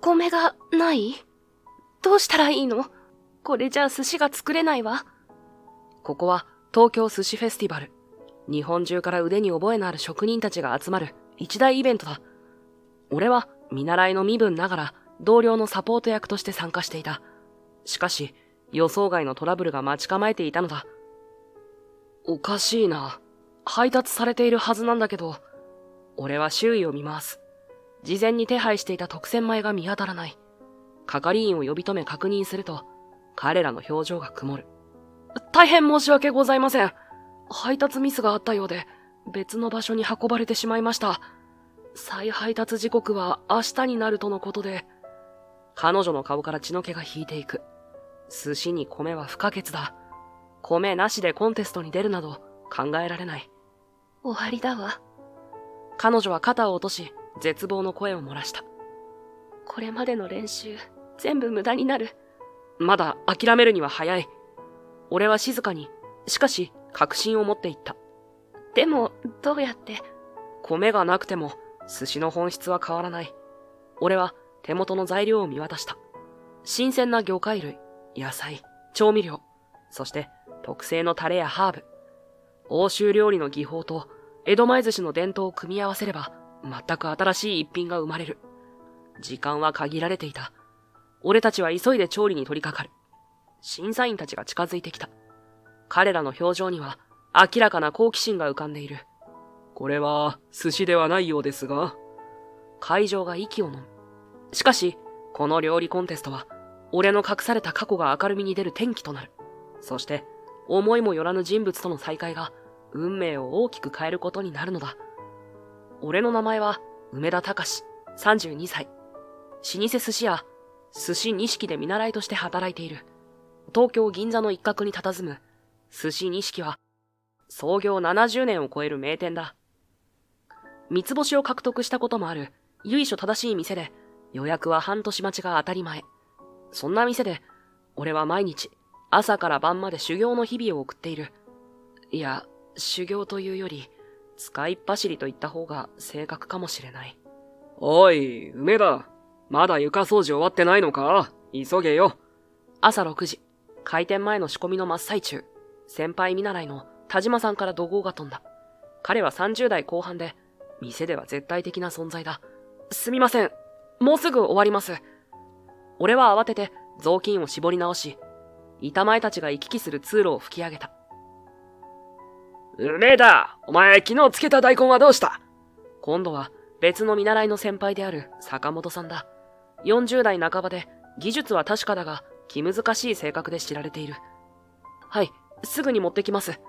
米がない？どうしたらいいの？これじゃあ寿司が作れないわ。ここは東京寿司フェスティバル。日本中から腕に覚えのある職人たちが集まる一大イベントだ。俺は見習いの身分ながら同僚のサポート役として参加していた。しかし予想外のトラブルが待ち構えていたのだ。おかしいな。配達されているはずなんだけど。俺は周囲を見回す。事前に手配していた特選米が見当たらない。係員を呼び止め確認すると、彼らの表情が曇る。大変申し訳ございません。配達ミスがあったようで、別の場所に運ばれてしまいました。再配達時刻は明日になるとのことで。彼女の顔から血の気が引いていく。寿司に米は不可欠だ。米なしでコンテストに出るなど考えられない。終わりだわ。彼女は肩を落とし、絶望の声を漏らした。これまでの練習、全部無駄になる。まだ諦めるには早い。俺は静かに、しかし確信を持っていった。でも、どうやって？米がなくても、寿司の本質は変わらない。俺は手元の材料を見渡した。新鮮な魚介類、野菜、調味料、そして特製のタレやハーブ。欧州料理の技法と江戸前寿司の伝統を組み合わせれば、全く新しい一品が生まれる。時間は限られていた。俺たちは急いで調理に取り掛かる。審査員たちが近づいてきた。彼らの表情には明らかな好奇心が浮かんでいる。これは寿司ではないようですが。会場が息を飲む。しかし、この料理コンテストは、俺の隠された過去が明るみに出る転機となる。そして、思いもよらぬ人物との再会が、運命を大きく変えることになるのだ。俺の名前は、梅田隆、32歳。老舗寿司屋、寿司錦で見習いとして働いている。東京銀座の一角に佇む、寿司錦は、創業70年を超える名店だ。三つ星を獲得したこともある、由緒正しい店で、予約は半年待ちが当たり前。そんな店で、俺は毎日、朝から晩まで修行の日々を送っている。いや、修行というより、使いっ走りと言った方が正確かもしれない。おい、梅田。まだ床掃除終わってないのか？急げよ。朝6時、開店前の仕込みの真っ最中、先輩見習いの田島さんから怒号が飛んだ。彼は30代後半で、店では絶対的な存在だ。すみません。もうすぐ終わります。俺は慌てて雑巾を絞り直し、板前たちが行き来する通路を吹き上げた。梅田、お前昨日漬けた大根はどうした？今度は別の見習いの先輩である坂本さんだ。40代半ばで技術は確かだが気難しい性格で知られている。はい、すぐに持ってきます。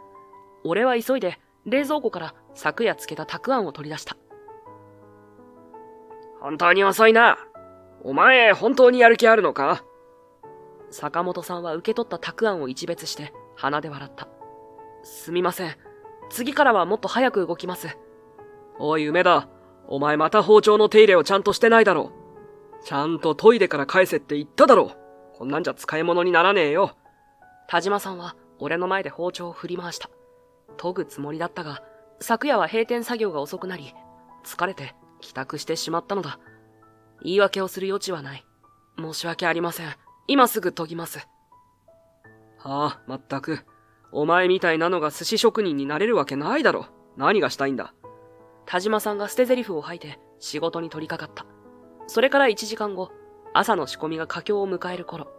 俺は急いで冷蔵庫から昨夜漬けたたくあんを取り出した。本当に遅いな。お前本当にやる気あるのか？坂本さんは受け取ったたくあんを一別して鼻で笑った。すみません。次からはもっと早く動きます。おい梅田、お前また包丁の手入れをちゃんとしてないだろう。ちゃんと研いでから返せって言っただろう。こんなんじゃ使い物にならねえよ。田島さんは俺の前で包丁を振り回した。研ぐつもりだったが、昨夜は閉店作業が遅くなり、疲れて帰宅してしまったのだ。言い訳をする余地はない。申し訳ありません。今すぐ研ぎます。はあ、まったく。お前みたいなのが寿司職人になれるわけないだろ。何がしたいんだ。田島さんが捨て台詞を吐いて仕事に取り掛かった。それから1時間後、朝の仕込みが佳境を迎える頃、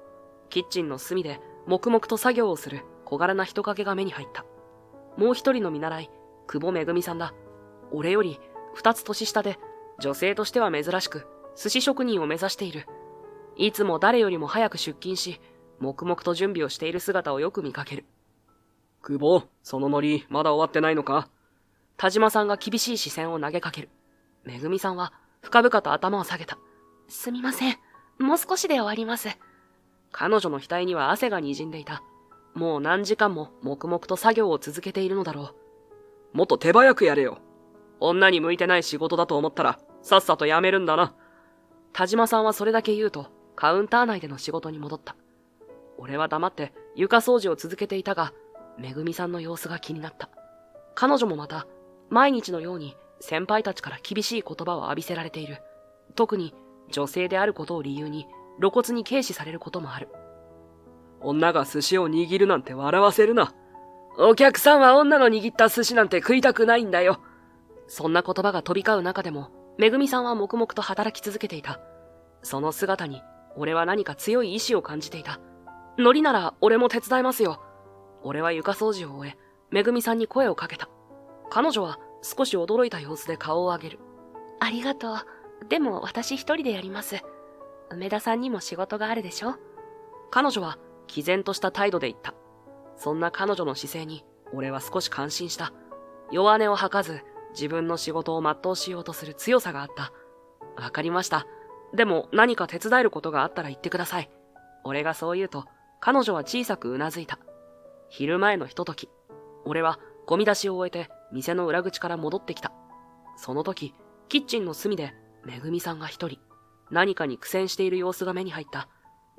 キッチンの隅で黙々と作業をする小柄な人影が目に入った。もう一人の見習い、久保めぐみさんだ。俺より2つ年下で、女性としては珍しく、寿司職人を目指している。いつも誰よりも早く出勤し、黙々と準備をしている姿をよく見かける。久保、そのノリ、まだ終わってないのか？田島さんが厳しい視線を投げかける。めぐみさんは深々と頭を下げた。すみません。もう少しで終わります。彼女の額には汗がにじんでいた。もう何時間も黙々と作業を続けているのだろう。もっと手早くやれよ。女に向いてない仕事だと思ったら、さっさと辞めるんだな。田島さんはそれだけ言うと、カウンター内での仕事に戻った。俺は黙って床掃除を続けていたが、めぐみさんの様子が気になった。彼女もまた、毎日のように先輩たちから厳しい言葉を浴びせられている。特に女性であることを理由に露骨に軽視されることもある。女が寿司を握るなんて笑わせるな。お客さんは女の握った寿司なんて食いたくないんだよ。そんな言葉が飛び交う中でも、めぐみさんは黙々と働き続けていた。その姿に、俺は何か強い意志を感じていた。ノリなら俺も手伝いますよ。俺は床掃除を終え、めぐみさんに声をかけた。彼女は少し驚いた様子で顔を上げる。ありがとう。でも私一人でやります。梅田さんにも仕事があるでしょ。彼女は毅然とした態度で言った。そんな彼女の姿勢に俺は少し感心した。弱音を吐かず自分の仕事を全うしようとする強さがあった。わかりました。でも何か手伝えることがあったら言ってください。俺がそう言うと彼女は小さくうなずいた。昼前のひととき、俺はゴミ出しを終えて店の裏口から戻ってきた。その時、キッチンの隅でめぐみさんが一人、何かに苦戦している様子が目に入った。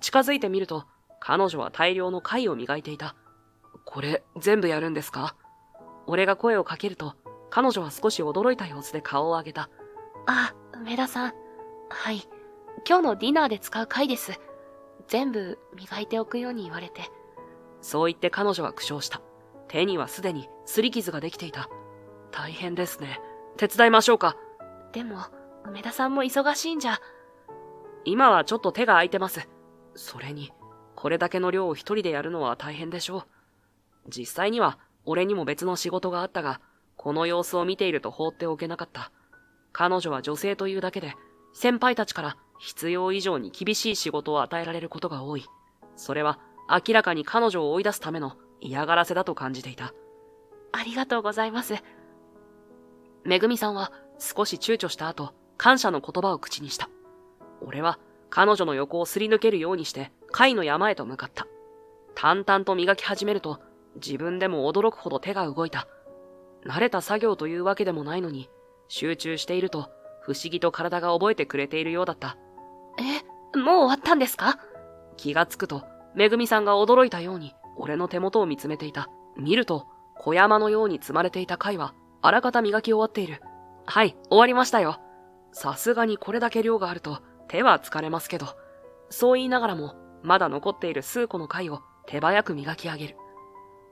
近づいてみると、彼女は大量の貝を磨いていた。これ、全部やるんですか？俺が声をかけると、彼女は少し驚いた様子で顔を上げた。あ、梅田さん。はい。今日のディナーで使う貝です。全部磨いておくように言われて。そう言って彼女は苦笑した。手にはすでに擦り傷ができていた。大変ですね。手伝いましょうか。でも、梅田さんも忙しいんじゃ。今はちょっと手が空いてます。それに、これだけの量を一人でやるのは大変でしょう。実際には、俺にも別の仕事があったが、この様子を見ていると放っておけなかった。彼女は女性というだけで、先輩たちから必要以上に厳しい仕事を与えられることが多い。それは、明らかに彼女を追い出すための嫌がらせだと感じていた。ありがとうございます。めぐみさんは少し躊躇した後、感謝の言葉を口にした。俺は彼女の横をすり抜けるようにして貝の山へと向かった。淡々と磨き始めると自分でも驚くほど手が動いた。慣れた作業というわけでもないのに、集中していると不思議と体が覚えてくれているようだった。もう終わったんですか？気がつくと、めぐみさんが驚いたように俺の手元を見つめていた。見ると、小山のように積まれていた貝はあらかた磨き終わっている。はい、終わりましたよ。さすがにこれだけ量があると手は疲れますけど、そう言いながらもまだ残っている数個の貝を手早く磨き上げる。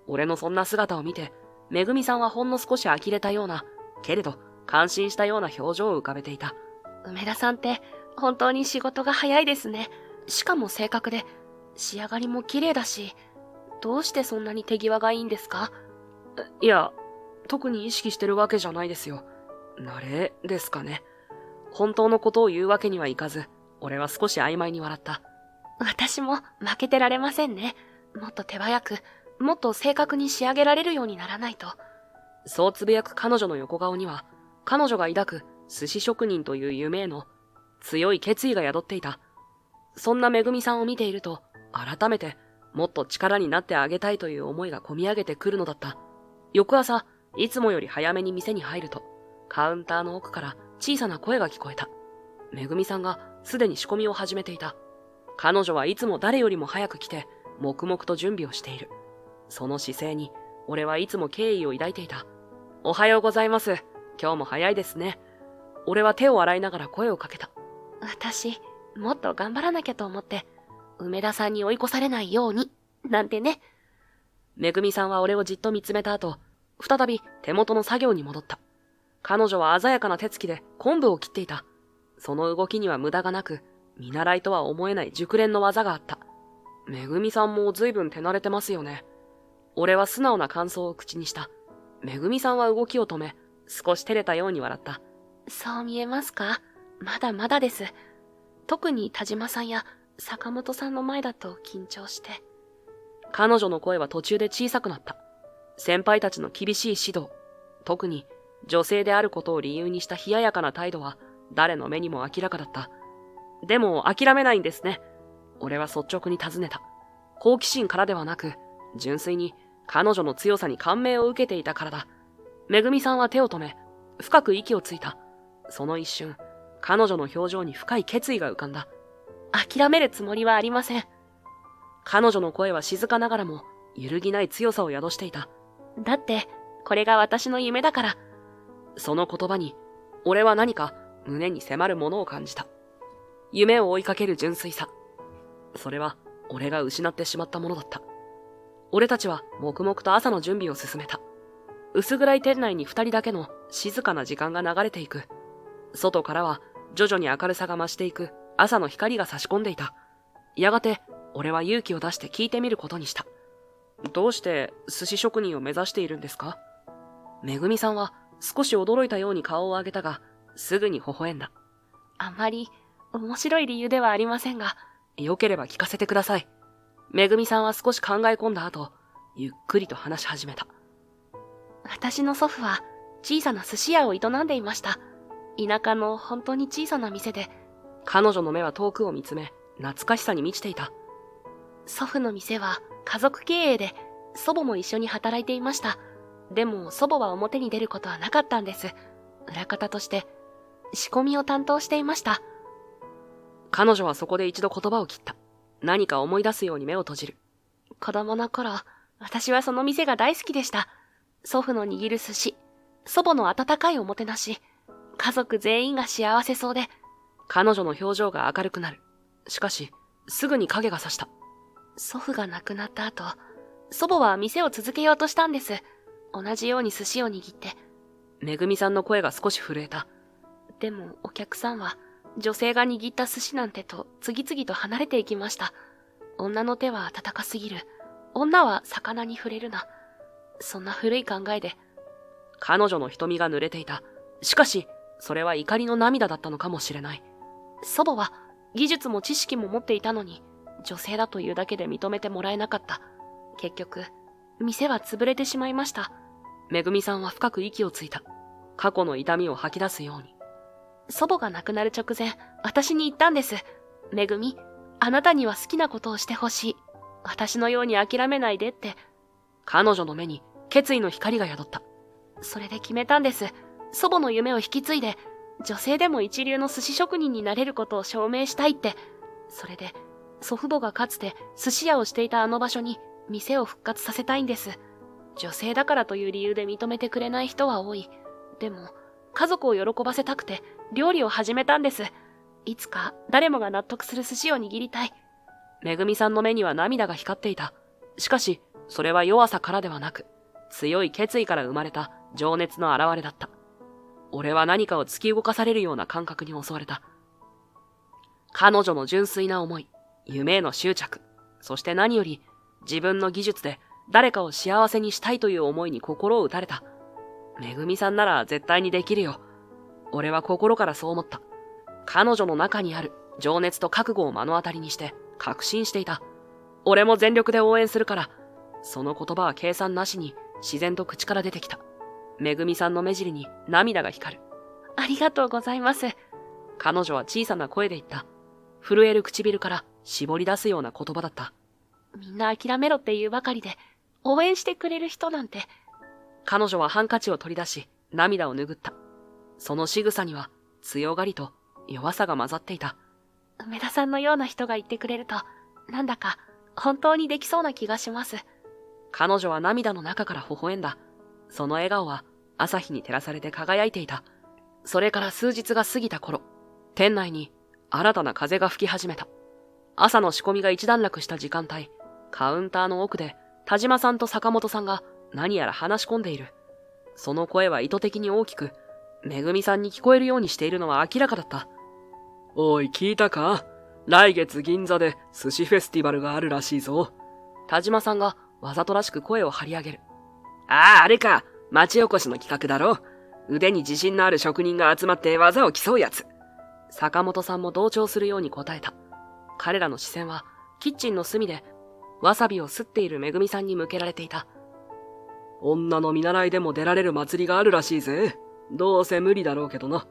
俺のそんな姿を見て、めぐみさんはほんの少し呆れたような、けれど感心したような表情を浮かべていた。梅田さんって本当に仕事が早いですね。しかも正確で、仕上がりも綺麗だし、どうしてそんなに手際がいいんですか？いや、特に意識してるわけじゃないですよ。慣れですかね。本当のことを言うわけにはいかず、俺は少し曖昧に笑った。私も負けてられませんね。もっと手早く、もっと正確に仕上げられるようにならないと。そうつぶやく彼女の横顔には、彼女が抱く寿司職人という夢への強い決意が宿っていた。そんなめぐみさんを見ていると、改めてもっと力になってあげたいという思いがこみ上げてくるのだった。翌朝、いつもより早めに店に入ると、カウンターの奥から小さな声が聞こえた。めぐみさんがすでに仕込みを始めていた。彼女はいつも誰よりも早く来て、黙々と準備をしている。その姿勢に、俺はいつも敬意を抱いていた。おはようございます。今日も早いですね。俺は手を洗いながら声をかけた。私、もっと頑張らなきゃと思って、梅田さんに追い越されないように、なんてね。めぐみさんは俺をじっと見つめた後、再び手元の作業に戻った。彼女は鮮やかな手つきで昆布を切っていた。その動きには無駄がなく、見習いとは思えない熟練の技があった。めぐみさんも随分手慣れてますよね。俺は素直な感想を口にした。めぐみさんは動きを止め、少し照れたように笑った。そう見えますか？まだまだです。特に田島さんや坂本さんの前だと緊張して。彼女の声は途中で小さくなった。先輩たちの厳しい指導、特に女性であることを理由にした冷ややかな態度は誰の目にも明らかだった。でも諦めないんですね。俺は率直に尋ねた。好奇心からではなく、純粋に彼女の強さに感銘を受けていたからだ。めぐみさんは手を止め、深く息をついた。その一瞬、彼女の表情に深い決意が浮かんだ。諦めるつもりはありません。彼女の声は静かながらも、揺るぎない強さを宿していた。だって、これが私の夢だから。その言葉に、俺は何か胸に迫るものを感じた。夢を追いかける純粋さ。それは俺が失ってしまったものだった。俺たちは黙々と朝の準備を進めた。薄暗い店内に二人だけの静かな時間が流れていく。外からは徐々に明るさが増していく朝の光が差し込んでいた。やがて俺は勇気を出して聞いてみることにした。どうして寿司職人を目指しているんですか？めぐみさんは少し驚いたように顔を上げたが、すぐに微笑んだ。あんまり面白い理由ではありませんが。よければ聞かせてください。めぐみさんは少し考え込んだ後、ゆっくりと話し始めた。私の祖父は小さな寿司屋を営んでいました。田舎の本当に小さな店で。彼女の目は遠くを見つめ、懐かしさに満ちていた。祖父の店は家族経営で、祖母も一緒に働いていました。でも祖母は表に出ることはなかったんです。裏方として仕込みを担当していました。彼女はそこで一度言葉を切った。何か思い出すように目を閉じる。子供の頃、私はその店が大好きでした。祖父の握る寿司、祖母の温かいおもてなし、家族全員が幸せそうで。彼女の表情が明るくなる。しかし、すぐに影が差した。祖父が亡くなった後、祖母は店を続けようとしたんです。同じように寿司を握って。めぐみさんの声が少し震えた。でもお客さんは、女性が握った寿司なんてと次々と離れていきました。女の手は温かすぎる。女は魚に触れるな。そんな古い考えで。彼女の瞳が濡れていた。しかし、それは怒りの涙だったのかもしれない。祖母は技術も知識も持っていたのに、女性だというだけで認めてもらえなかった。結局、店は潰れてしまいました。めぐみさんは深く息をついた。過去の痛みを吐き出すように。祖母が亡くなる直前、私に言ったんです。めぐみ、あなたには好きなことをしてほしい。私のように諦めないでって。彼女の目に決意の光が宿った。それで決めたんです。祖母の夢を引き継いで、女性でも一流の寿司職人になれることを証明したいって。それで、祖父母がかつて寿司屋をしていたあの場所に店を復活させたいんです。女性だからという理由で認めてくれない人は多い。でも、家族を喜ばせたくて料理を始めたんです。いつか誰もが納得する寿司を握りたい。めぐみさんの目には涙が光っていた。しかし、それは弱さからではなく、強い決意から生まれた情熱の表れだった。俺は何かを突き動かされるような感覚に襲われた。彼女の純粋な思い、夢への執着、そして何より自分の技術で誰かを幸せにしたいという思いに心を打たれた。めぐみさんなら絶対にできるよ。俺は心からそう思った。彼女の中にある情熱と覚悟を目の当たりにして確信していた。俺も全力で応援するから。その言葉は計算なしに自然と口から出てきた。めぐみさんの目尻に涙が光る。ありがとうございます。彼女は小さな声で言った。震える唇から絞り出すような言葉だった。みんな諦めろって言うばかりで、応援してくれる人なんて。彼女はハンカチを取り出し、涙を拭った。その仕草には強がりと弱さが混ざっていた。梅田さんのような人が言ってくれると、なんだか本当にできそうな気がします。彼女は涙の中から微笑んだ。その笑顔は朝日に照らされて輝いていた。それから数日が過ぎた頃、店内に新たな風が吹き始めた。朝の仕込みが一段落した時間帯、カウンターの奥で田島さんと坂本さんが何やら話し込んでいる。その声は意図的に大きく、めぐみさんに聞こえるようにしているのは明らかだった。おい、聞いたか？来月銀座で寿司フェスティバルがあるらしいぞ。田島さんがわざとらしく声を張り上げる。ああ、あれか。町おこしの企画だろ。腕に自信のある職人が集まって技を競うやつ。坂本さんも同調するように答えた。彼らの視線はキッチンの隅でわさびをすっているめぐみさんに向けられていた。女の見習いでも出られる祭りがあるらしいぜ。どうせ無理だろうけどな。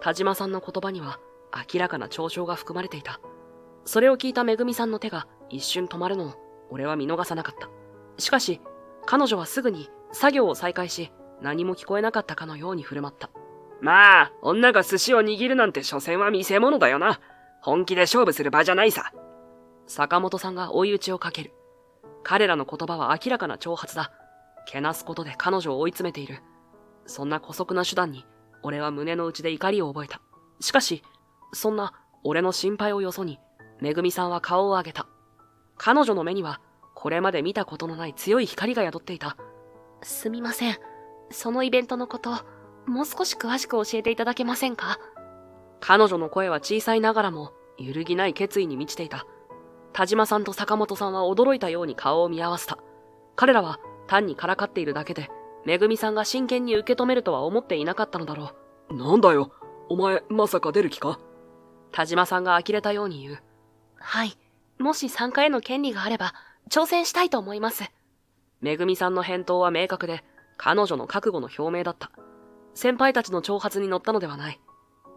田島さんの言葉には明らかな嘲笑が含まれていた。それを聞いためぐみさんの手が一瞬止まるのを俺は見逃さなかった。しかし、彼女はすぐに作業を再開し、何も聞こえなかったかのように振る舞った。まあ、女が寿司を握るなんて所詮は見せ物だよな。本気で勝負する場じゃないさ。坂本さんが追い打ちをかける。彼らの言葉は明らかな挑発だ。けなすことで彼女を追い詰めている。そんな姑息な手段に、俺は胸の内で怒りを覚えた。しかし、そんな俺の心配をよそに、めぐみさんは顔を上げた。彼女の目には、これまで見たことのない強い光が宿っていた。すみません。そのイベントのこと、もう少し詳しく教えていただけませんか？彼女の声は小さいながらも、揺るぎない決意に満ちていた。田島さんと坂本さんは驚いたように顔を見合わせた。彼らは単にからかっているだけで、めぐみさんが真剣に受け止めるとは思っていなかったのだろう。なんだよ、お前まさか出る気か？田島さんが呆れたように言う。はい。もし参加への権利があれば、挑戦したいと思います。めぐみさんの返答は明確で、彼女の覚悟の表明だった。先輩たちの挑発に乗ったのではない。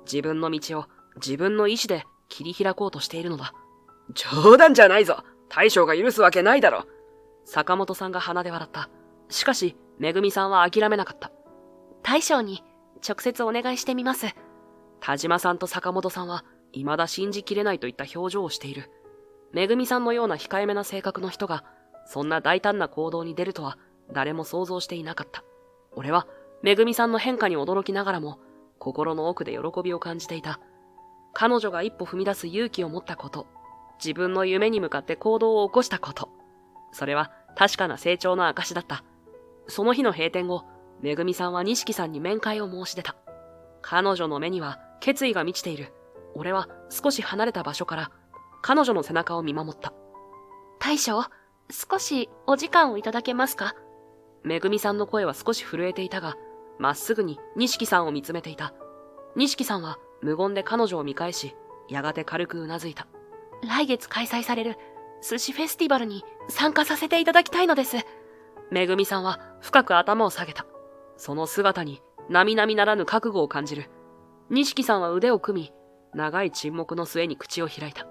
自分の道を自分の意志で切り開こうとしているのだ。冗談じゃないぞ。大将が許すわけないだろ。坂本さんが鼻で笑った。しかし、めぐみさんは諦めなかった。大将に直接お願いしてみます。田島さんと坂本さんは、未だ信じきれないといった表情をしている。めぐみさんのような控えめな性格の人が、そんな大胆な行動に出るとは、誰も想像していなかった。俺は、めぐみさんの変化に驚きながらも、心の奥で喜びを感じていた。彼女が一歩踏み出す勇気を持ったこと、自分の夢に向かって行動を起こしたこと。それは確かな成長の証だった。その日の閉店後、めぐみさんは錦さんに面会を申し出た。彼女の目には決意が満ちている。俺は少し離れた場所から、彼女の背中を見守った。大将、少しお時間をいただけますか？めぐみさんの声は少し震えていたが、まっすぐに錦さんを見つめていた。錦さんは無言で彼女を見返し、やがて軽くうなずいた。来月開催される寿司フェスティバルに参加させていただきたいのです。めぐみさんは深く頭を下げた。その姿に並々ならぬ覚悟を感じる。錦さんは腕を組み、長い沈黙の末に口を開いた。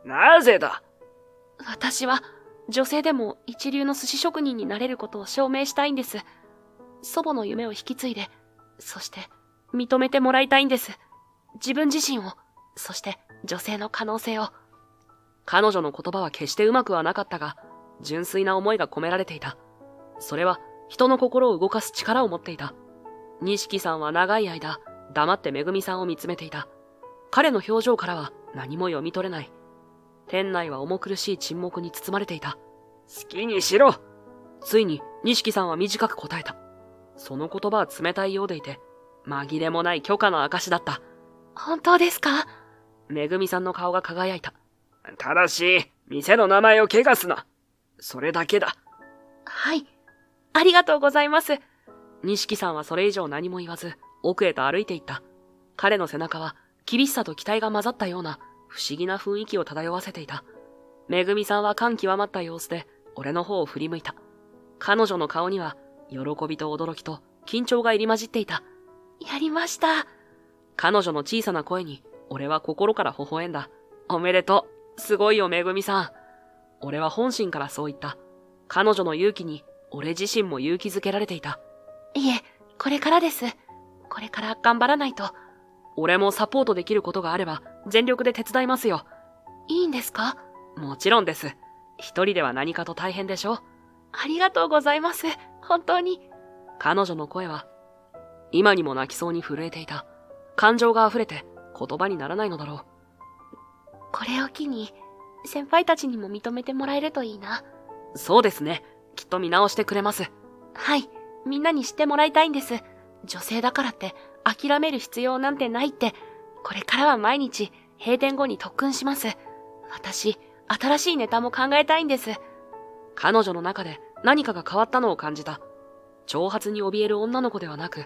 なぜだ？私は女性でも一流の寿司職人になれることを証明したいんです。祖母の夢を引き継いで、そして認めてもらいたいんです。自分自身を、そして女性の可能性を。彼女の言葉は決してうまくはなかったが、純粋な思いが込められていた。それは人の心を動かす力を持っていた。錦さんは長い間、黙ってめぐみさんを見つめていた。彼の表情からは何も読み取れない。店内は重苦しい沈黙に包まれていた。好きにしろ。ついに錦さんは短く答えた。その言葉は冷たいようでいて、紛れもない許可の証だった。本当ですか？めぐみさんの顔が輝いた。ただし、店の名前を汚すな。それだけだ。はい。ありがとうございます。錦さんはそれ以上何も言わず、奥へと歩いていった。彼の背中は、厳しさと期待が混ざったような、不思議な雰囲気を漂わせていた。めぐみさんは感極まった様子で、俺の方を振り向いた。彼女の顔には、喜びと驚きと緊張が入り混じっていた。やりました。彼女の小さな声に、俺は心から微笑んだ。おめでとう。すごいよ、めぐみさん。俺は本心からそう言った。彼女の勇気に、俺自身も勇気づけられていた。いえ、これからです。これから頑張らないと。俺もサポートできることがあれば、全力で手伝いますよ。いいんですか？もちろんです。一人では何かと大変でしょ？ありがとうございます。本当に。彼女の声は、今にも泣きそうに震えていた。感情が溢れて言葉にならないのだろう。これを機に、先輩たちにも認めてもらえるといいな。そうですね。きっと見直してくれます。はい。みんなに知ってもらいたいんです。女性だからって諦める必要なんてないって。これからは毎日閉店後に特訓します。私、新しいネタも考えたいんです。彼女の中で何かが変わったのを感じた。挑発に怯える女の子ではなく、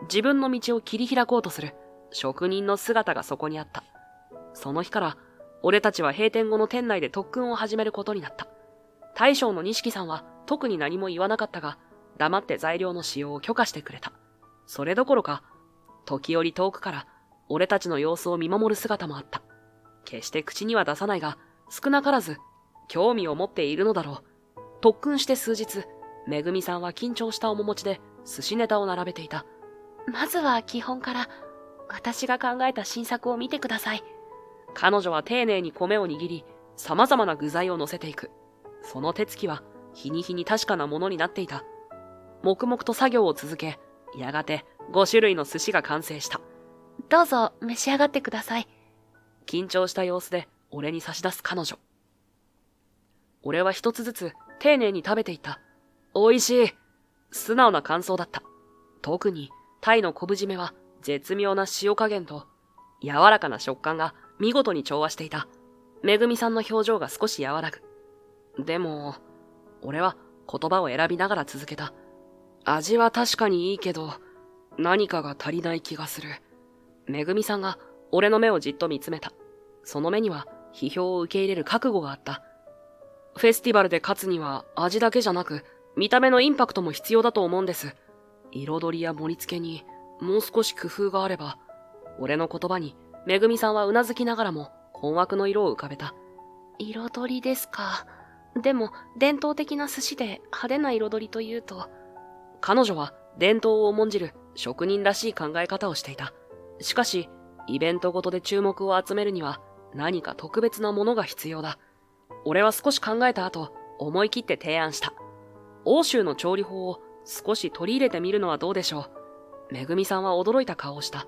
自分の道を切り開こうとする職人の姿がそこにあった。その日から、俺たちは閉店後の店内で特訓を始めることになった。大将の錦さんは特に何も言わなかったが、黙って材料の使用を許可してくれた。それどころか、時折遠くから俺たちの様子を見守る姿もあった。決して口には出さないが、少なからず興味を持っているのだろう。特訓して数日、めぐみさんは緊張した面持ちで寿司ネタを並べていた。まずは基本から、私が考えた新作を見てください。彼女は丁寧に米を握り、様々な具材を乗せていく。その手つきは日に日に確かなものになっていた。黙々と作業を続け、やがて5種類の寿司が完成した。どうぞ召し上がってください。緊張した様子で俺に差し出す彼女。俺は一つずつ丁寧に食べていった。美味しい。素直な感想だった。特にタイの昆布締めは絶妙な塩加減と柔らかな食感が見事に調和していた。めぐみさんの表情が少し和らぐ。でも、俺は言葉を選びながら続けた。味は確かにいいけど、何かが足りない気がする。めぐみさんが俺の目をじっと見つめた。その目には批評を受け入れる覚悟があった。フェスティバルで勝つには味だけじゃなく、見た目のインパクトも必要だと思うんです。彩りや盛り付けにもう少し工夫があれば。俺の言葉にめぐみさんはうなずきながらも困惑の色を浮かべた。彩りですか。でも伝統的な寿司で派手な彩りというと。彼女は伝統を重んじる職人らしい考え方をしていた。しかし、イベントごとで注目を集めるには何か特別なものが必要だ。俺は少し考えた後、思い切って提案した。欧州の調理法を少し取り入れてみるのはどうでしょう。めぐみさんは驚いた顔をした。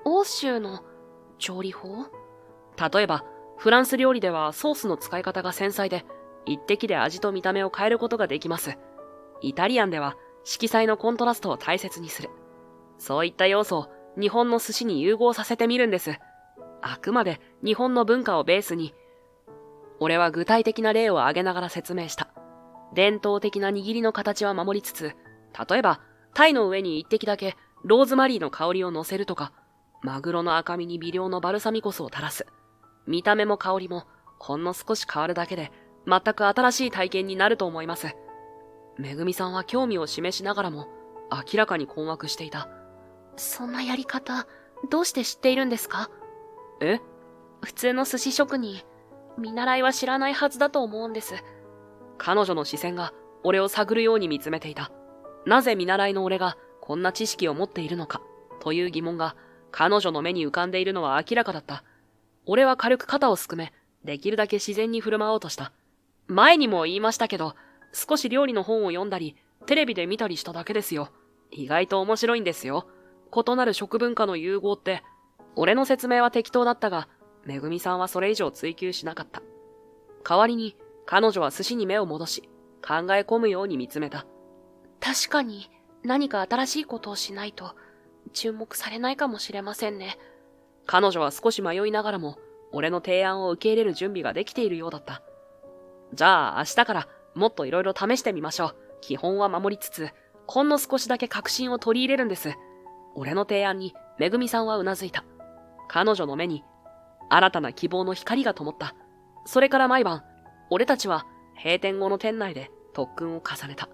欧州の調理法？例えば、フランス料理ではソースの使い方が繊細で、一滴で味と見た目を変えることができます。イタリアンでは色彩のコントラストを大切にする。そういった要素を日本の寿司に融合させてみるんです。あくまで日本の文化をベースに。俺は具体的な例を挙げながら説明した。伝統的な握りの形は守りつつ、例えば、タイの上に一滴だけローズマリーの香りを乗せるとか、マグロの赤身に微量のバルサミコ酢を垂らす。見た目も香りもほんの少し変わるだけで、全く新しい体験になると思います。めぐみさんは興味を示しながらも、明らかに困惑していた。そんなやり方、どうして知っているんですか？え？普通の寿司職人、見習いは知らないはずだと思うんです。彼女の視線が俺を探るように見つめていた。なぜ見習いの俺がこんな知識を持っているのか、という疑問が彼女の目に浮かんでいるのは明らかだった。俺は軽く肩をすくめ、できるだけ自然に振る舞おうとした。前にも言いましたけど、少し料理の本を読んだり、テレビで見たりしただけですよ。意外と面白いんですよ。異なる食文化の融合って。俺の説明は適当だったが、めぐみさんはそれ以上追求しなかった。代わりに、彼女は寿司に目を戻し、考え込むように見つめた。確かに、何か新しいことをしないと、注目されないかもしれませんね。彼女は少し迷いながらも、俺の提案を受け入れる準備ができているようだった。じゃあ明日からもっといろいろ試してみましょう。基本は守りつつ、ほんの少しだけ革新を取り入れるんです。俺の提案にめぐみさんはうなずいた。彼女の目に新たな希望の光が灯った。それから毎晩、俺たちは閉店後の店内で特訓を重ねた。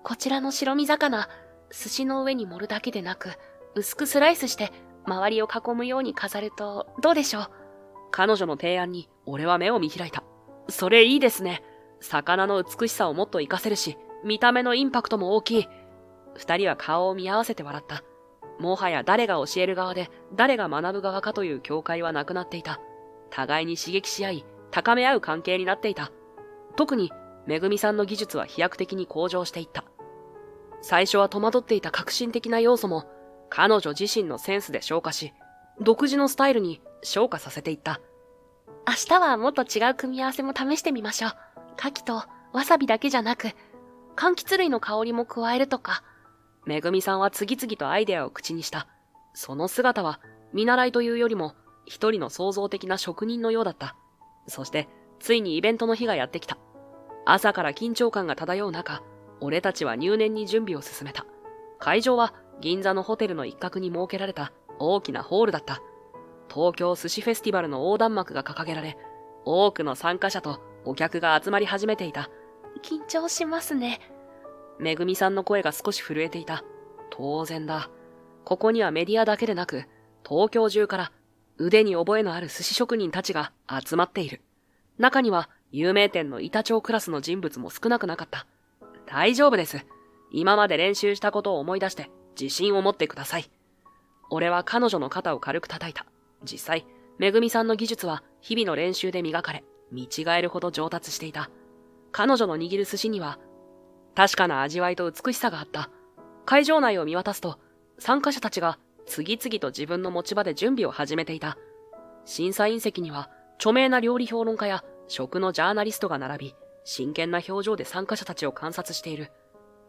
こちらの白身魚、寿司の上に盛るだけでなく、薄くスライスして周りを囲むように飾るとどうでしょう？彼女の提案に俺は目を見開いた。それいいですね。魚の美しさをもっと活かせるし、見た目のインパクトも大きい。二人は顔を見合わせて笑った。もはや誰が教える側で誰が学ぶ側かという境界はなくなっていた。互いに刺激し合い、高め合う関係になっていた。特に、めぐみさんの技術は飛躍的に向上していった。最初は戸惑っていた革新的な要素も、彼女自身のセンスで消化し、独自のスタイルに昇華させていった。明日はもっと違う組み合わせも試してみましょう。牡蠣とわさびだけじゃなく、柑橘類の香りも加えるとか。めぐみさんは次々とアイデアを口にした。その姿は、見習いというよりも、一人の創造的な職人のようだった。そして、ついにイベントの日がやってきた。朝から緊張感が漂う中、俺たちは入念に準備を進めた。会場は銀座のホテルの一角に設けられた大きなホールだった。東京寿司フェスティバルの横断幕が掲げられ、多くの参加者とお客が集まり始めていた。緊張しますね。めぐみさんの声が少し震えていた。当然だ。ここにはメディアだけでなく、東京中から腕に覚えのある寿司職人たちが集まっている。中には有名店の板長クラスの人物も少なくなかった。大丈夫です。今まで練習したことを思い出して自信を持ってください。俺は彼女の肩を軽く叩いた。実際、めぐみさんの技術は日々の練習で磨かれ、見違えるほど上達していた。彼女の握る寿司には、確かな味わいと美しさがあった。会場内を見渡すと、参加者たちが次々と自分の持ち場で準備を始めていた。審査員席には著名な料理評論家や食のジャーナリストが並び、真剣な表情で参加者たちを観察している。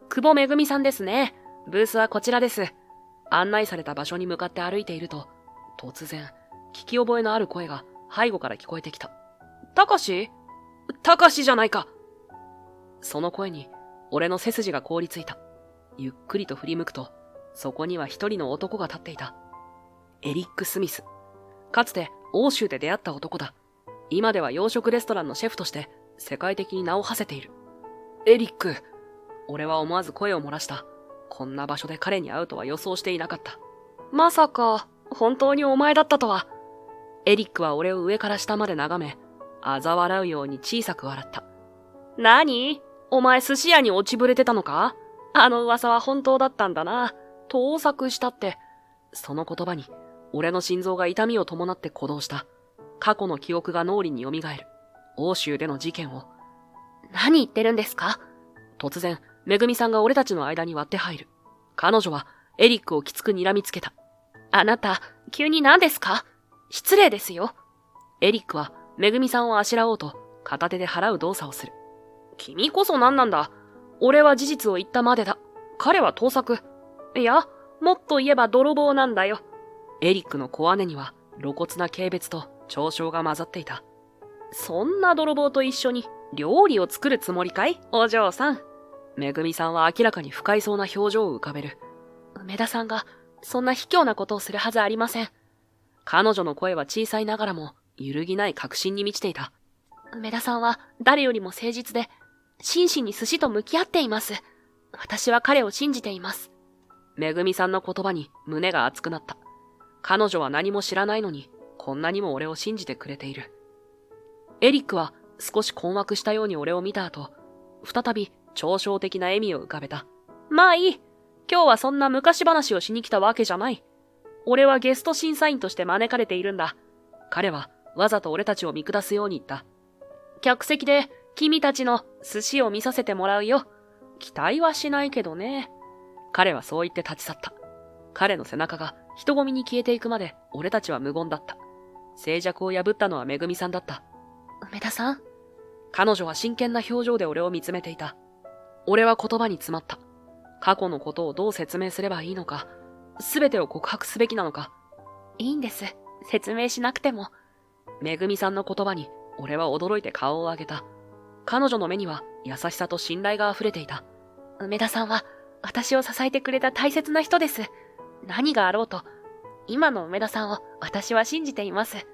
久保めぐみさんですね。ブースはこちらです。案内された場所に向かって歩いていると、突然、聞き覚えのある声が背後から聞こえてきた。たかし？たかしじゃないか。その声に、俺の背筋が凍りついた。ゆっくりと振り向くと、そこには一人の男が立っていた。エリック・スミス。かつて欧州で出会った男だ。今では洋食レストランのシェフとして世界的に名を馳せている。エリック。俺は思わず声を漏らした。こんな場所で彼に会うとは予想していなかった。まさか、本当にお前だったとは。エリックは俺を上から下まで眺め、嘲笑うように小さく笑った。何？お前寿司屋に落ちぶれてたのか？あの噂は本当だったんだな。盗作したって。その言葉に、俺の心臓が痛みを伴って鼓動した。過去の記憶が脳裏に蘇る。欧州での事件を。何言ってるんですか？突然、めぐみさんが俺たちの間に割って入る。彼女はエリックをきつく睨みつけた。あなた、急に何ですか？失礼ですよ。エリックはめぐみさんをあしらおうと片手で払う動作をする。君こそ何なんだ？俺は事実を言ったまでだ。彼は盗作。いや、もっと言えば泥棒なんだよ。エリックの小姉には露骨な軽蔑と嘲笑が混ざっていた。そんな泥棒と一緒に料理を作るつもりかい？お嬢さん。めぐみさんは明らかに不快そうな表情を浮かべる。梅田さんがそんな卑怯なことをするはずありません。彼女の声は小さいながらも揺るぎない確信に満ちていた。梅田さんは誰よりも誠実で、真摯に寿司と向き合っています。私は彼を信じています。めぐみさんの言葉に胸が熱くなった。彼女は何も知らないのに、こんなにも俺を信じてくれている。エリックは少し困惑したように俺を見た後、再び嘲笑的な笑みを浮かべた。まあいい。今日はそんな昔話をしに来たわけじゃない。俺はゲスト審査員として招かれているんだ。彼はわざと俺たちを見下すように言った。客席で君たちの寿司を見させてもらうよ。期待はしないけどね。彼はそう言って立ち去った。彼の背中が人混みに消えていくまで俺たちは無言だった。静寂を破ったのはめぐみさんだった。梅田さん？彼女は真剣な表情で俺を見つめていた。俺は言葉に詰まった。過去のことをどう説明すればいいのか、すべてを告白すべきなのか。いいんです。説明しなくても。めぐみさんの言葉に俺は驚いて顔を上げた。彼女の目には優しさと信頼が溢れていた。梅田さんは私を支えてくれた大切な人です。何があろうと、今の梅田さんを私は信じています。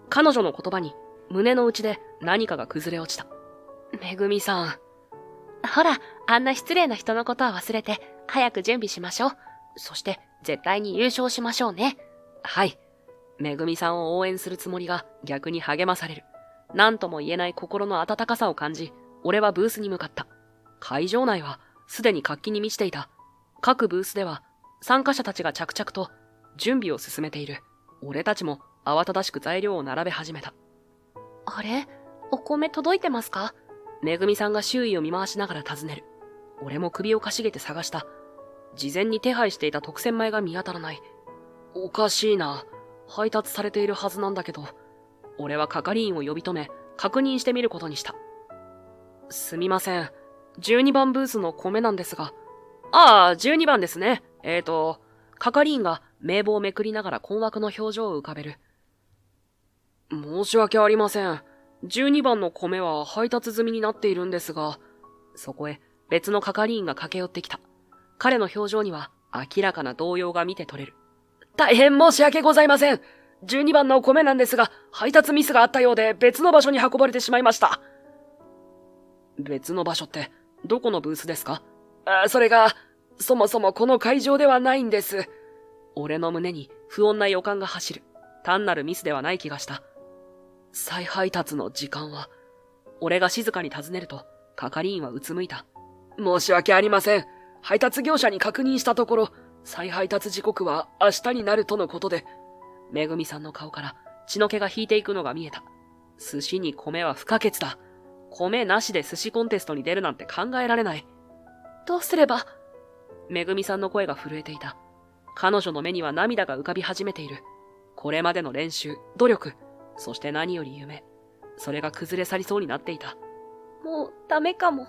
彼女の言葉に胸の内で何かが崩れ落ちた。めぐみさん。ほら、あんな失礼な人のことは忘れて、早く準備しましょう。そして、絶対に優勝しましょうね。はい。めぐみさんを応援するつもりが逆に励まされる。何とも言えない心の温かさを感じ、俺はブースに向かった。会場内はすでに活気に満ちていた。各ブースでは参加者たちが着々と準備を進めている。俺たちも慌ただしく材料を並べ始めた。あれ？お米届いてますか？めぐみさんが周囲を見回しながら尋ねる。俺も首をかしげて探した。事前に手配していた特選米が見当たらない。おかしいな。配達されているはずなんだけど。俺は係員を呼び止め、確認してみることにした。すみません。12番ブースの米なんですが。ああ、12番ですね。係員が名簿をめくりながら困惑の表情を浮かべる。申し訳ありません。12番の米は配達済みになっているんですが、そこへ別の係員が駆け寄ってきた。彼の表情には明らかな動揺が見て取れる。大変申し訳ございません。12番の米なんですが、配達ミスがあったようで別の場所に運ばれてしまいました。別の場所って、どこのブースですか？それが、そもそもこの会場ではないんです。俺の胸に不穏な予感が走る。単なるミスではない気がした。再配達の時間は？俺が静かに尋ねると、係員はうつむいた。申し訳ありません。配達業者に確認したところ、再配達時刻は明日になるとのことで、めぐみさんの顔から血の気が引いていくのが見えた。寿司に米は不可欠だ。米なしで寿司コンテストに出るなんて考えられない。どうすれば？めぐみさんの声が震えていた。彼女の目には涙が浮かび始めている。これまでの練習、努力、そして何より夢、それが崩れ去りそうになっていた。もうダメかも。